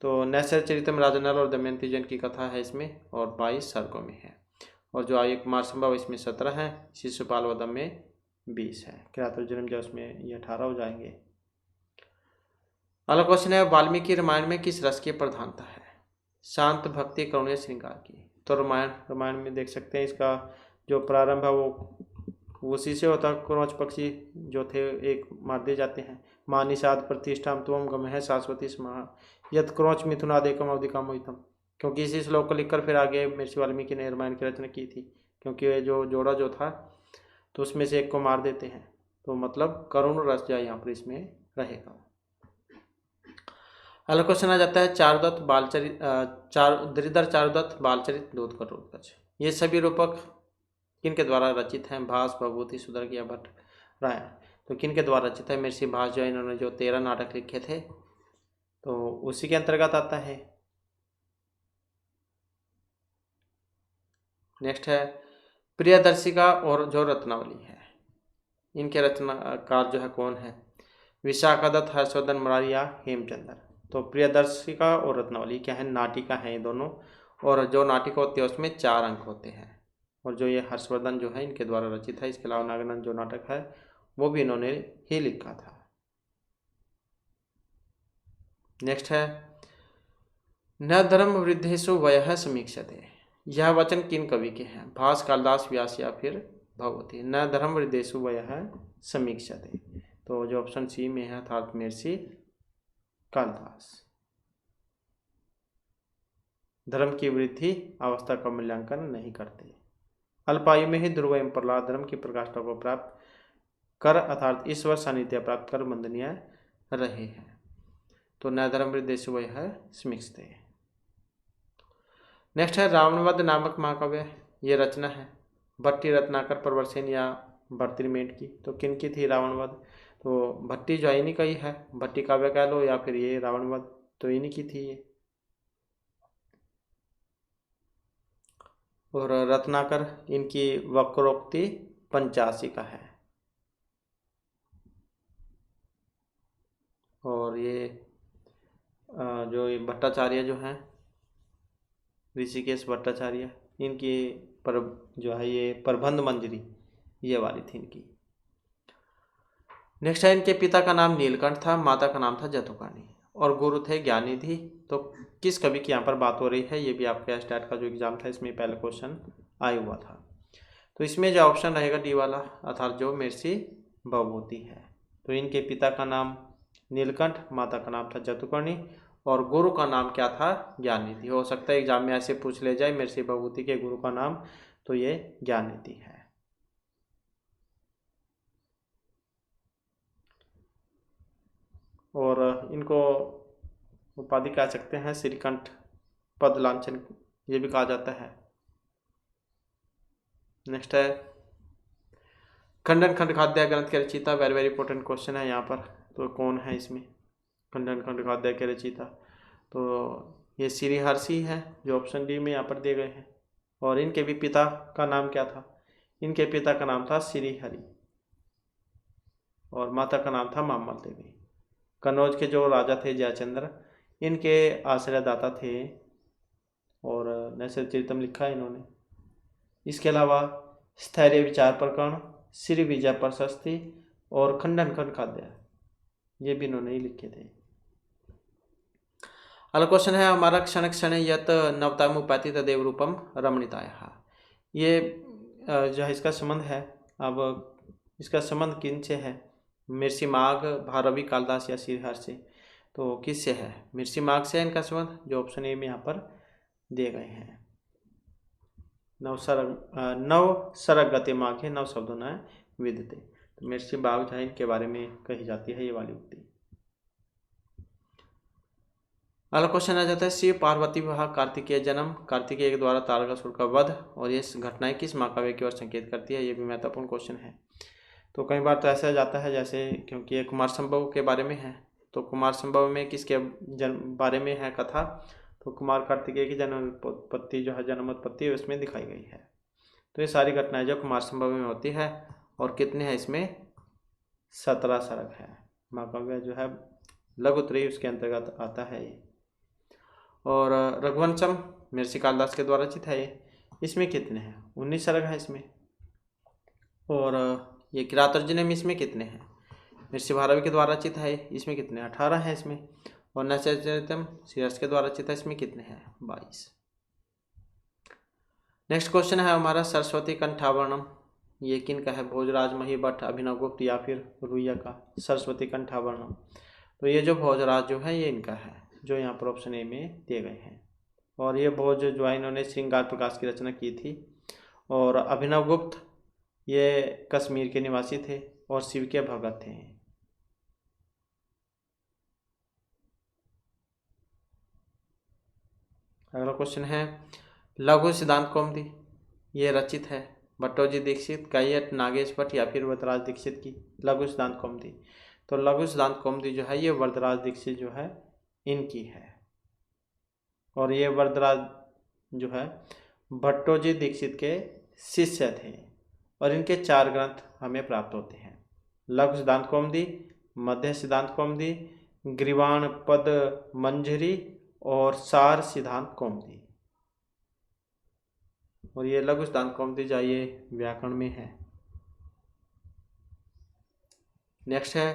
Speaker 1: तो नैसर चरितम राजा नल और दमयंती जन की कथा है इसमें, और 22 सर्गों में है। और जो आयु कुमार संभव इसमें 17 है, शिशुपाल वधम में 20 है। किरातुर्य जन्म जो उसमें ये 18 हो जाएंगे। अगला क्वेश्चन है, वाल्मीकि रामायण में किस रस की प्रधानता है? शांत, भक्ति, करुणा, श्रृंगार की। तो रामायण में देख सकते हैं इसका जो प्रारंभ है वो उसी से होता है। क्रोच पक्षी जो थे एक मार दिए जाते हैं। माँ निषाद प्रतिष्ठा त्वम गम है शाश्वती स्महा यद क्रोच मिथुनादेकम अवधिका मोहितम। क्योंकि इसी श्लोक को लिखकर फिर आगे महर्षि वाल्मीकि ने रामायण की रचना की थी। क्योंकि ये जो जोड़ा जो था तो उसमें से एक को मार देते हैं, तो मतलब करुण रस जो यहाँ पर इसमें रहेगा। अगला क्वेश्चन आ जाता है, चारुदत्त बालचरित दरिद्र चारुदत्त बालचरित दूध का रूपज। ये सभी रूपक किनके द्वारा रचित हैं? भास, भभूति, सुदर्ग या भट्ट राय। तो किनके द्वारा रचित है? महर्षि भास जो इन्होंने जो 13 नाटक लिखे थे तो उसी के अंतर्गत आता है। नेक्स्ट है, प्रियदर्शिका और जो रत्नावली है, इनके रचनाकार जो है कौन है? विशाखादत्त, हर्षवर्धन मुरारी या हेमचंद्र। तो प्रियदर्शिका और रत्नावली क्या है? नाटिका है ये दोनों, और जो नाटिका होती है उसमें 4 अंक होते हैं। और जो ये हर्षवर्धन जो है इनके द्वारा रचित है। इसके अलावा नागानंद जो नाटक है वो भी इन्होंने ही लिखा था। नेक्स्ट है, न धर्म वृद्धेषु वयः समीक्षते। यह वचन किन कवि के हैं? भास, कालिदास, व्यास या फिर भगवती। न धर्म वृद्धेषु वयः समीक्षते, तो जो ऑप्शन सी में है अर्थात महर्षि कालिदास। धर्म की वृद्धि अवस्था का मूल्यांकन नहीं करते। अल्पायु में ही ध्रुव एवं प्रहलाद धर्म की प्रकाष्ठा को प्राप्त कर अर्थात ईश्वर सानिध्य प्राप्त कर वंदनीय रहे हैं। तो न धर्म वृद्धेषु वयः समीक्षते। नेक्स्ट है, रावणवध नामक महाकाव्य, ये रचना है भट्टी, रत्नाकर, प्रवरसेन या भर्तृमेंट की। तो किन की थी रावणवध? तो भट्टी जो इन्हीं का ही है, भट्टी काव्य कह लो या फिर ये रावणवध तो इन्हीं की थी ये। और रत्नाकर इनकी वक्रोक्ति 85 का है। और ये जो ये भट्टाचार्य जो हैं, ऋषिकेश भट्टाचार्य, इनकी पर जो है ये प्रबंध मंजरी ये वाली थी इनकी। नेक्स्ट है, इनके पिता का नाम नीलकंठ था, माता का नाम था जतुकानी, और गुरु थे ज्ञानिधि। तो किस कवि की यहाँ पर बात हो रही है? ये भी आपके स्टैट का जो एग्जाम था इसमें पहला क्वेश्चन आया हुआ था। तो इसमें जो ऑप्शन रहेगा डी वाला अर्थात जो महर्षि भभूति है। तो इनके पिता का नाम नीलकंठ, माता का नाम था जतुकर्णी, और गुरु का नाम क्या था? ज्ञाननिधि। हो सकता है एग्जाम में ऐसे पूछ ले जाए महर्षि भभूति के गुरु का नाम, तो ये ज्ञाननिधि है। और इनको उपाधि कह सकते हैं श्रीकंठ, पद लांछन ये भी कहा जाता है। नेक्स्ट है, खंडन खंड खाद्य ग्रंथ के रचयिता, वेरी वेरी इंपॉर्टेंट क्वेश्चन है यहाँ पर। तो कौन है इसमें खंडन खंड खाद्य के रचयिता? तो ये श्रीहर्षि है जो ऑप्शन डी में यहाँ पर दिए गए हैं। और इनके भी पिता का नाम क्या था? इनके पिता का नाम था श्रीहरि और माता का नाम था मामल देवी। कन्नौज के जो राजा थे जयचंद्र, इनके आश्रयदाता थे, और नैसर चरितम लिखा है इन्होंने। इसके अलावा स्थैर्य विचार प्रकरण, श्री विजय प्रशस्ति और खंडन खंड खाद्य ये भी इन्होंने ही लिखे थे। अगला क्वेश्चन है, हमारा क्षण क्षण यत नवतामुपैति तदेव रूपम रमणीतायः। ये जो है इसका संबंध है, अब इसका संबंध किन से है? महर्षि माघ, भारवी, कालिदास या श्रीहर्ष से। तो किस से है? महर्षि माघ से है इनका संबंध, जो ऑप्शन ए में यहाँ पर दिए गए हैं। नव सरग गति माघे नव शब्दों न विदते। तो महर्षि माघ जो है इनके बारे में कही जाती है ये वाली उक्ति। अगला क्वेश्चन आ जाता है, शिव पार्वती विवाह, कार्तिकेय जन्म, कार्तिकेय के द्वारा तारकासुर का वध, और ये घटनाएं किस महाकाव्य की ओर संकेत करती है? ये भी महत्वपूर्ण क्वेश्चन है। तो कई बार तो ऐसा जाता है जैसे, क्योंकि ये कुमार संभव के बारे में है, तो कुमार संभव में किसके बारे में है कथा? तो कुमार कार्तिकेय की जन्मोत्पत्ति जो है जन्मोत्पत्ति उसमें दिखाई गई है। तो ये सारी घटनाएं जो कुमार संभव में होती है, और कितने हैं इसमें? 17 सर्ग है। महाकाव्य जो है लघुत्रयी उसके अंतर्गत आता है ये। और रघुवंशम महर्षि कालिदास के द्वारा रचित है ये। इसमें कितने हैं? 19 सर्ग हैं इसमें। और ये किरातार्जुनीय इसमें कितने हैं? महर्षि भारवी के द्वारा रचित है, इसमें कितने? 18 हैं इसमें। और नचरितम श्रीहर्ष के द्वारा रचित है, इसमें कितने हैं? 22। नेक्स्ट क्वेश्चन है हमारा सरस्वती कंठाभरणम। ये किनका है? भोजराज, महीभट्ट, अभिनवगुप्त या फिर रुइया का सरस्वती कंठाभरणम। तो ये जो भोजराज जो है ये इनका है, जो यहाँ पर ऑप्शन ए में दिए गए हैं। और ये भोज जो है इन्होंने श्रृंगार प्रकाश की रचना की थी। और अभिनवगुप्त ये कश्मीर के निवासी थे और शिव के भगत थे। अगला क्वेश्चन है लघु सिद्धांत कौमुदी। ये रचित है भट्टोजी दीक्षित, कैयट, नागेश भट्ट या फिर वरदराज दीक्षित की लघु सिद्धांत कौमुदी। तो लघु सिद्धांत कौमुदी जो है ये वरदराज दीक्षित जो है इनकी है। और ये वरदराज जो है भट्टोजी दीक्षित के शिष्य थे। और इनके 4 ग्रंथ हमें प्राप्त होते हैं: लघु सिद्धांत कौमुदी, मध्य सिद्धांत कौमुदी, ग्रीवाण पद मंजरी और सार सिद्धांत कौमुदी। और ये लघु सिद्धांत कौमुदी जो ये व्याकरण में है। नेक्स्ट है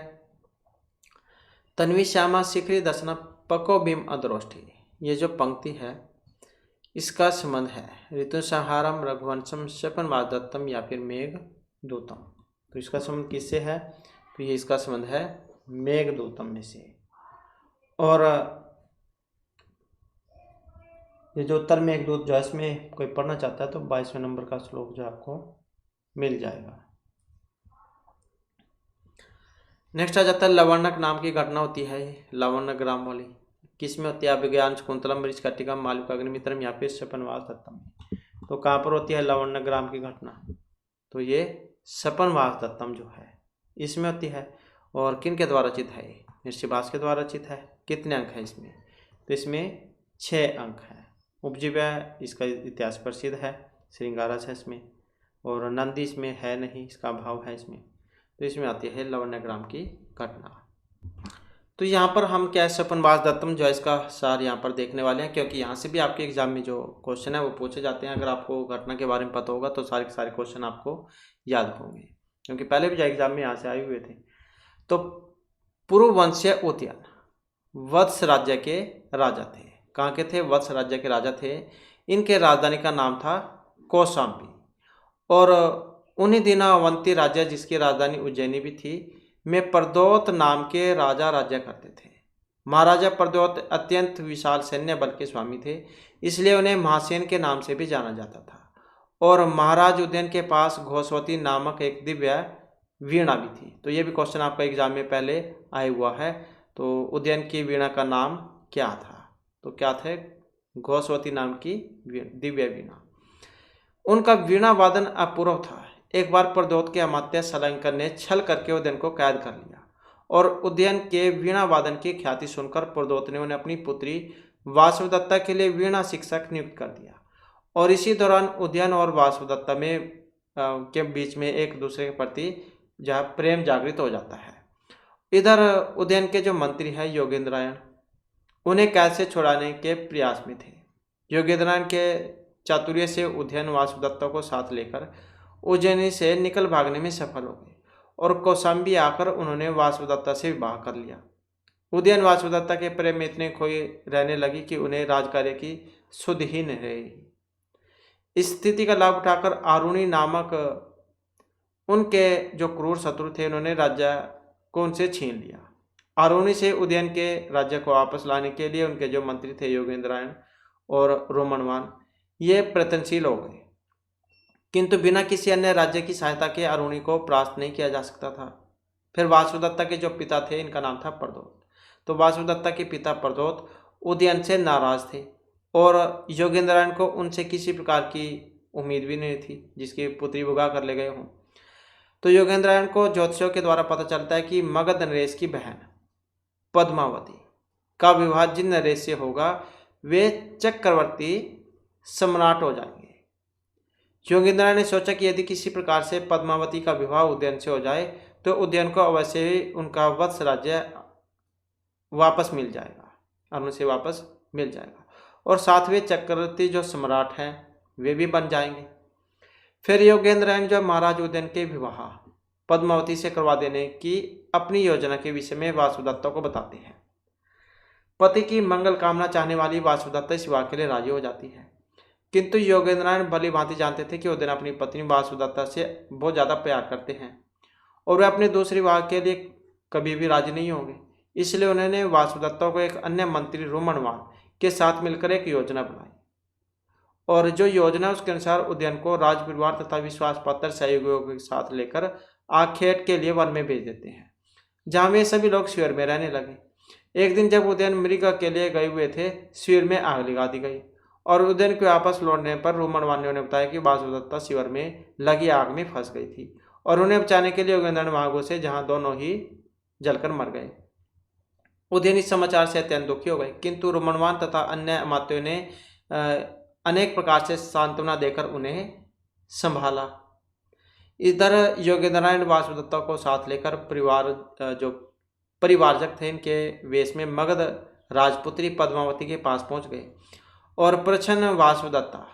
Speaker 1: तन्वी श्यामा शिखरी दर्शन पको भीम अद्रोष्ठी। ये जो पंक्ति है इसका संबंध है ऋतु संहारम, रघुवंशम, शपनवास दत्तम या फिर मेघ दूतम। तो इसका संबंध किससे है? तो ये इसका संबंध है मेघदूतम में से। और ये जो उत्तर मेघदूत जो है इसमें कोई पढ़ना चाहता है तो 22वें नंबर का श्लोक जो आपको मिल जाएगा। नेक्स्ट आ जाता है लवणक नाम की घटना होती है लवणक ग्राम वाली। किसमें होती है? अभिज्ञान, शकुंतलम, वृषकटिकम, मालविकाग्निमित्रम या फिर शपनवास दत्तम। तो कहाँ पर होती है लवणक ग्राम की घटना? तो ये शपनवास दत्तम जो है इसमें होती है। और किन के द्वारा रचित है? महर्षि व्यास के द्वारा रचित है। कितने अंक है इसमें? तो इसमें 6 अंक है। उपजीव्य इसका इतिहास प्रसिद्ध है, श्रृंगारस है इसमें। और नंदी इसमें है नहीं, इसका अभाव है इसमें। तो इसमें आती है लवण्य ग्राम की घटना। तो यहाँ पर हम क्या शपनवास दत्तम जो है इसका सार यहाँ पर देखने वाले हैं, क्योंकि यहाँ से भी आपके एग्जाम में जो क्वेश्चन है वो पूछे जाते हैं। अगर आपको घटना के बारे में पता होगा तो सारे के सारे क्वेश्चन आपको याद होंगे, क्योंकि पहले भी जो एग्जाम में यहाँ से आए हुए थे। तो पूर्ववंशीय उद्यान वत्स राज्य के राजा थे। कहाँ के थे? वत्स राज्य के राजा थे। इनके राजधानी का नाम था कौशाम्बी। और उन्हीं दिनों अवंती राज्य जिसकी राजधानी उज्जैनी भी थी में प्रद्योत नाम के राजा राज्य करते थे। महाराजा प्रद्योत अत्यंत विशाल सैन्य बल के स्वामी थे, इसलिए उन्हें महासेन के नाम से भी जाना जाता था। और महाराज उदयन के पास घोषवती नामक एक दिव्य वीणा भी थी। तो ये भी क्वेश्चन आपका एग्जाम में पहले आया हुआ है। तो उदयन की वीणा का नाम क्या था? तो क्या थे? घोषवती नाम की दिव्य वीणा। उनका वीणा वादन अपूर्व था। एक बार प्रद्योत के अमात्य शलांकर ने छल करके उदयन को कैद कर लिया और उदयन के वीणा वादन की ख्याति सुनकर प्रद्योत ने उन्हें अपनी पुत्री वासुदत्ता के लिए वीणा शिक्षक नियुक्त कर दिया। और इसी दौरान उदयन और वासुदत्ता में के बीच में एक दूसरे के प्रति जहाँ प्रेम जागृत हो जाता है। इधर उदयन के जो मंत्री हैं योगेंद्रायण, उन्हें कैद से छुड़ाने के प्रयास में थे। योगेंद्रायण के चातुर्य से उदयन वासुदत्ता को साथ लेकर उज्जैनी से निकल भागने में सफल हो गए और कौशाम्बी आकर उन्होंने वासुदत्ता से विवाह कर लिया। उदयन वासुदत्ता के प्रेम में इतने खोई रहने लगी कि उन्हें राजकार्य की सुध ही नहीं रही। इस स्थिति का लाभ उठाकर आरुणी नामक उनके जो क्रूर शत्रु थे उन्होंने राज्य को उनसे छीन लिया। आरुणी से उदयन के राज्य को वापस लाने के लिए उनके जो मंत्री थे योगेंद्रायण और रोमनवान ये प्रयत्नशील हो गए, किंतु बिना किसी अन्य राज्य की सहायता के आरुणी को परास्त नहीं किया जा सकता था। फिर वासुदत्ता के जो पिता थे इनका नाम था प्रद्योत। तो वासुदत्ता के पिता प्रद्योत उदयन से नाराज थे और योगेंद्रायण को उनसे किसी प्रकार की उम्मीद भी नहीं थी जिसकी पुत्री भुगा कर ले गए हों। तो योगेंद्रायण को ज्योतिषियों के द्वारा पता चलता है कि मगध नरेश की बहन पद्मावती का विवाह जिन नरेश से होगा वे चक्रवर्ती सम्राट हो जाएंगे। योगेंद्रायण ने सोचा कि यदि किसी प्रकार से पद्मावती का विवाह उदयन से हो जाए तो उदयन को अवश्य ही उनका वत्स राज्य वापस मिल जाएगा, अरुण से वापस मिल जाएगा। और सातवें चक्रवर्ती जो सम्राट हैं वे भी बन जाएंगे। फिर योगेंद्र जो महाराज उदयन के विवाह पद्मावती से करवा देने की अपनी योजना के विषय में वासुदत्ता को बताते हैं। पति की मंगल कामना चाहने वाली वासुदत्ता इस विवाह के लिए राजी हो जाती है, किंतु योगेंद्र भली भांति जानते थे कि उदयन अपनी पत्नी वासुदत्ता से बहुत ज़्यादा प्यार करते हैं और वे अपने दूसरे विवाह के लिए कभी भी राजी नहीं होंगे। इसलिए उन्होंने वासुदत्ता को एक अन्य मंत्री रोमनवान के साथ मिलकर एक योजना बनाई, और जो योजना उसके अनुसार उदयन को राजपरिवार तथा विश्वास पात्र सहयोगियों के साथ लेकर आखेट के लिए वन में भेज देते हैं, जहाँ वे सभी लोग शिविर में रहने लगे। एक दिन जब उदयन मृग के लिए गए हुए थे, शिविर में आग लगा दी गई और उदयन के वापस लौटने पर रोमन वानियों ने बताया कि वासुदत्ता शिविर में लगी आग में फंस गई थी और उन्हें बचाने के लिए योगेंद्र वहां घुसे, जहां दोनों ही जलकर मर गए। उदयन इस समाचार से अत्यंत दुखी हो गए, किंतु रोमनवान तथा अन्य अमात्यों ने अनेक प्रकार से सांत्वना देकर उन्हें संभाला। इधर योगेंद्र वासुदत्ता को साथ लेकर जो परिवारजक थे इनके वेश में मगध राजपुत्री पद्मावती के पास पहुंच गए और प्रच्छन्न वासुदत्ता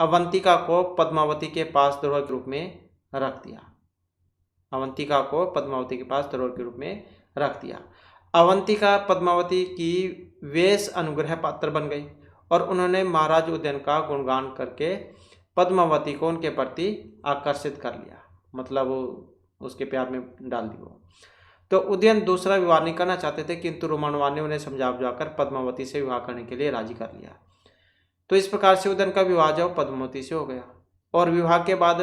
Speaker 1: अवंतिका को पद्मावती के पास धरोहर के रूप में रख दिया। अवंतिका को पद्मावती के पास धरोहर के रूप में रख दिया। अवंतिका पद्मावती की वेश अनुग्रह पात्र बन गई और उन्होंने महाराज उदयन का गुणगान करके पद्मावती को उनके प्रति आकर्षित कर लिया, मतलब उसके प्यार में डाल दी वो। तो उदयन दूसरा विवाह नहीं करना चाहते थे, किंतु रोमनवान ने उन्हें समझा बुझाकर पद्मावती से विवाह करने के लिए राजी कर लिया। तो इस प्रकार से उदयन का विवाह जो पद्मावती से हो गया और विवाह के बाद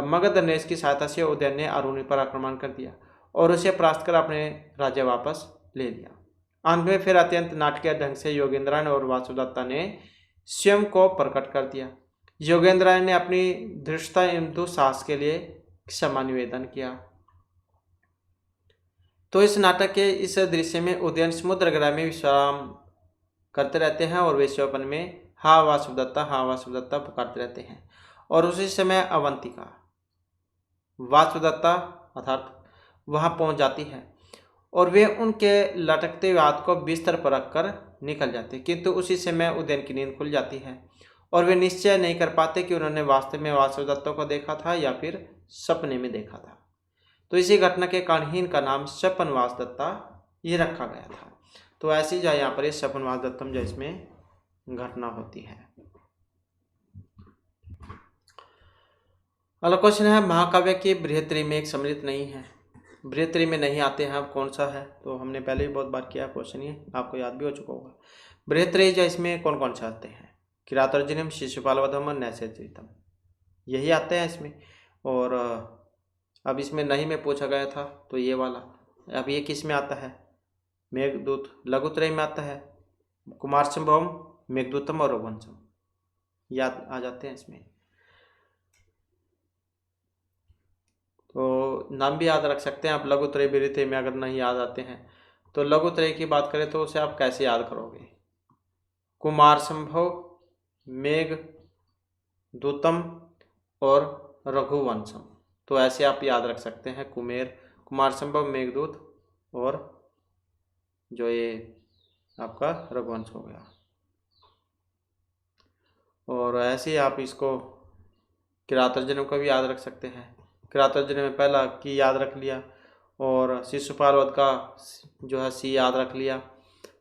Speaker 1: मगध नरेश की सहायता से उदयन ने अरुणी पर आक्रमण कर दिया और उसे परास्त कर अपने राज्य वापस ले लिया। अंत में फिर अत्यंत नाटकीय ढंग से योगेंद्र और वासुदत्ता ने स्वयं को प्रकट कर दिया। योगेंद्र ने अपनी धृष्टता एवं दुस्साहस के लिए क्षमा निवेदन किया। तो इस नाटक के इस दृश्य में उदयन समुद्र ग्रह में विश्राम करते रहते हैं और वे स्वप्न में हाँ वासुदत्ता पुकारते रहते हैं, और उसी समय अवंतिका वासुदत्ता अर्थात वहां पहुंच जाती है और वे उनके लटकते हुए हाथ को बिस्तर पर रखकर निकल जाते, किंतु उसी समय उदयन की नींद खुल जाती है और वे निश्चय नहीं कर पाते कि उन्होंने वास्तव में वासुदत्ता को देखा था या फिर सपने में देखा था। तो इसी घटना के कारण ही इनका नाम स्वप्न वासुदत्ता ये रखा गया था। तो ऐसी जो यहाँ पर स्वप्न वासुदत्तम जो इसमें घटना होती है। अगला क्वेश्चन है, महाकाव्य की बृहत्तरी में एक सम्मिलित नहीं है। बृहत्तरी में नहीं आते हैं, अब कौन सा है? तो हमने पहले भी बहुत बार किया क्वेश्चन, ये आपको याद भी हो चुका होगा। बृहत्तरी जो इसमें कौन कौन से आते हैं? किरातार्जुनीयम, शिशुपालवधम और नैषधीयम, यही आते हैं इसमें। और अब इसमें नहीं में पूछा गया था तो ये वाला, अब ये किस में आता है? मेघदूत लघुत्रय में आता है, कुमार संभवम, मेघदूतम और रघुवंशम याद आ जाते हैं इसमें। तो नाम भी याद रख सकते हैं आप लघुत्रय बृहत्तरी में, अगर नहीं याद आते हैं तो। लघुत्रय की बात करें तो उसे आप कैसे याद करोगे? कुमार संभव, मेघदूतम और रघुवंशम, तो ऐसे आप याद रख सकते हैं। कुमार संभव, मेघदूत और जो ये आपका रघुवंश हो गया। और ऐसे ही आप इसको किरातार्जुनीयम का भी याद रख सकते हैं। किरातार्जुनीयम में पहला की याद रख लिया और शिशुपाल वध का जो है सी याद रख लिया,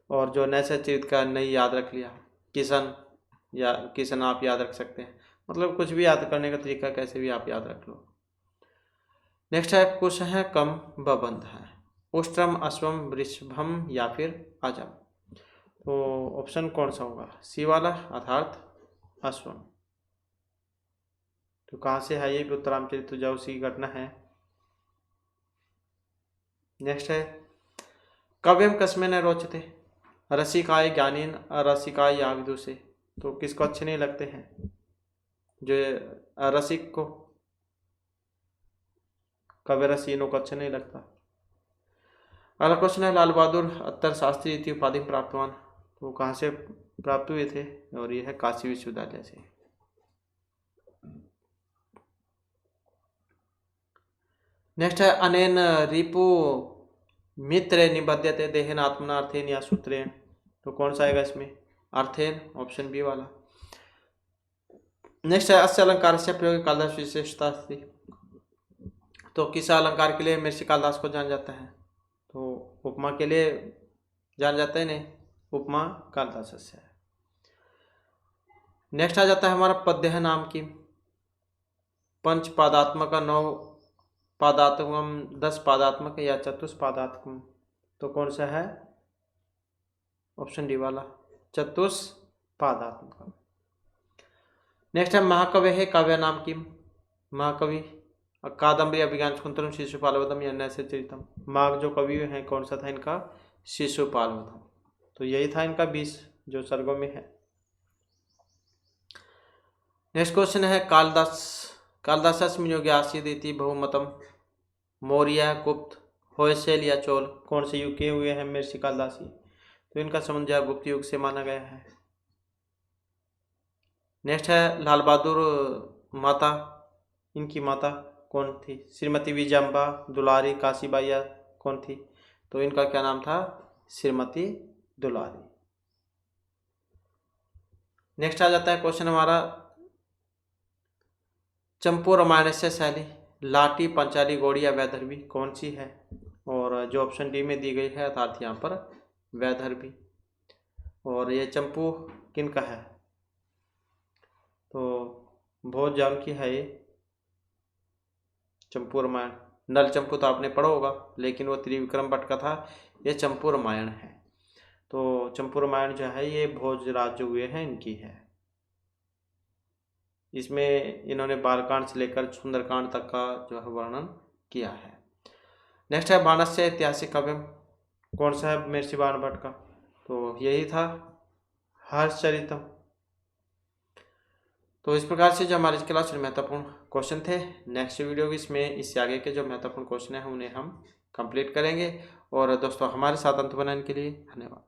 Speaker 1: और जो नैषधीय का नहीं याद रख लिया। किशन आप याद रख सकते हैं, मतलब कुछ भी याद करने का तरीका कैसे भी आप याद रख लो। नेक्स्ट है क्वेश्चन है, कम बबंध है, उष्ट्रम, अश्वम, वृषभम या फिर अजम। तो ऑप्शन कौन सा होगा? सी वाला अर्थात अश्वम। तो कहाँ से है? ये भी उत्तरामचरित जो उसी घटना है। नेक्स्ट है, कव्यम कस्मेन रोचते, रसिकाय ज्ञानीन रसिकाय या विदुषे। तो किसको अच्छे नहीं लगते हैं? जो रसिक को, कव्य रसीनों को अच्छा नहीं लगता। अगला क्वेश्चन है, लाल बहादुर अत्तर शास्त्री इति उपाधि प्राप्तवान। तो कहाँ से प्राप्त हुए थे? और ये है काशी विश्वविद्यालय से। नेक्स्ट है, अनेन रिपु मित्र निबध्यते देहेन आत्मना अर्थेन या सूत्रेण, तो कौन सा आएगा इसमें? अर्थेन, ऑप्शन बी वाला। नेक्स्ट है अस्य अलंकार से प्रयोग कालिदास विशेषता थी, तो किस अलंकार के लिए महर्षि कालिदास को जाना जाता है? तो उपमा के लिए जान जाते हैं, नहीं, उपमा कालिदास से है। नेक्स्ट आ जाता है हमारा पद्य है नाम की, पंच पादात्मक, 9 पादात्मक, 10 पादात्मक या चतुष्पादात्मक, तो कौन सा है? ऑप्शन डी वाला, चतुष्पादात्मक। नेक्स्ट है महाकवि है काव्य नाम की, महाकवि कादम्बरी अभिज्ञान शाकुंतलम शिशुपालवधम या नैसे चरितम, माघ जो कवि हैं कौन सा था इनका? शिशुपालवधम। तो यही था इनका 20 जो सर्गों में है। नेक्स्ट क्वेश्चन है कालिदासस्मिन् युगे आसीत् इति बहुमतम, मौर्य, गुप्त, होयसल या चोल, कौन से युग के हुए हैं महर्षि कालिदास? तो इनका संबंध गुप्त युग से माना गया है। नेक्स्ट है लाल बहादुर माता, इनकी माता कौन थी? श्रीमती विजयम्बा, दुलारी, काशीबाई या कौन थी? तो इनका क्या नाम था? श्रीमती दुलारी। नेक्स्ट आ जाता है क्वेश्चन हमारा चंपू रामायण से शैली, लाटी, पंचाली, गौड़ी या वैदर्भी, कौन सी है? और जो ऑप्शन डी में दी गई है अर्थात यहाँ पर वैदर्भी। और ये चंपू किन का है? तो भोज जान की है ये चंपू रामायण। नल चंपू तो आपने पढ़ा होगा, लेकिन वो त्रिविक्रम भट्ट का था, ये चंपू रामायण है। तो चंपू रामायण जो है ये भोजराज जो हुए हैं इनकी है। इसमें इन्होंने बालकांड से लेकर सुंदरकांड तक का जो है वर्णन किया है। नेक्स्ट है बाणस्य ऐतिहासिक काव्य, कौन सा है महर्षि बाण भट्ट का? तो यही था हर्षचरितम। तो इस प्रकार से जो हमारे क्लास में महत्वपूर्ण क्वेश्चन थे, नेक्स्ट वीडियो इसमें इससे आगे के जो महत्वपूर्ण क्वेश्चन है उन्हें हम कंप्लीट करेंगे। और दोस्तों हमारे साथ अंत बनाने के लिए धन्यवाद।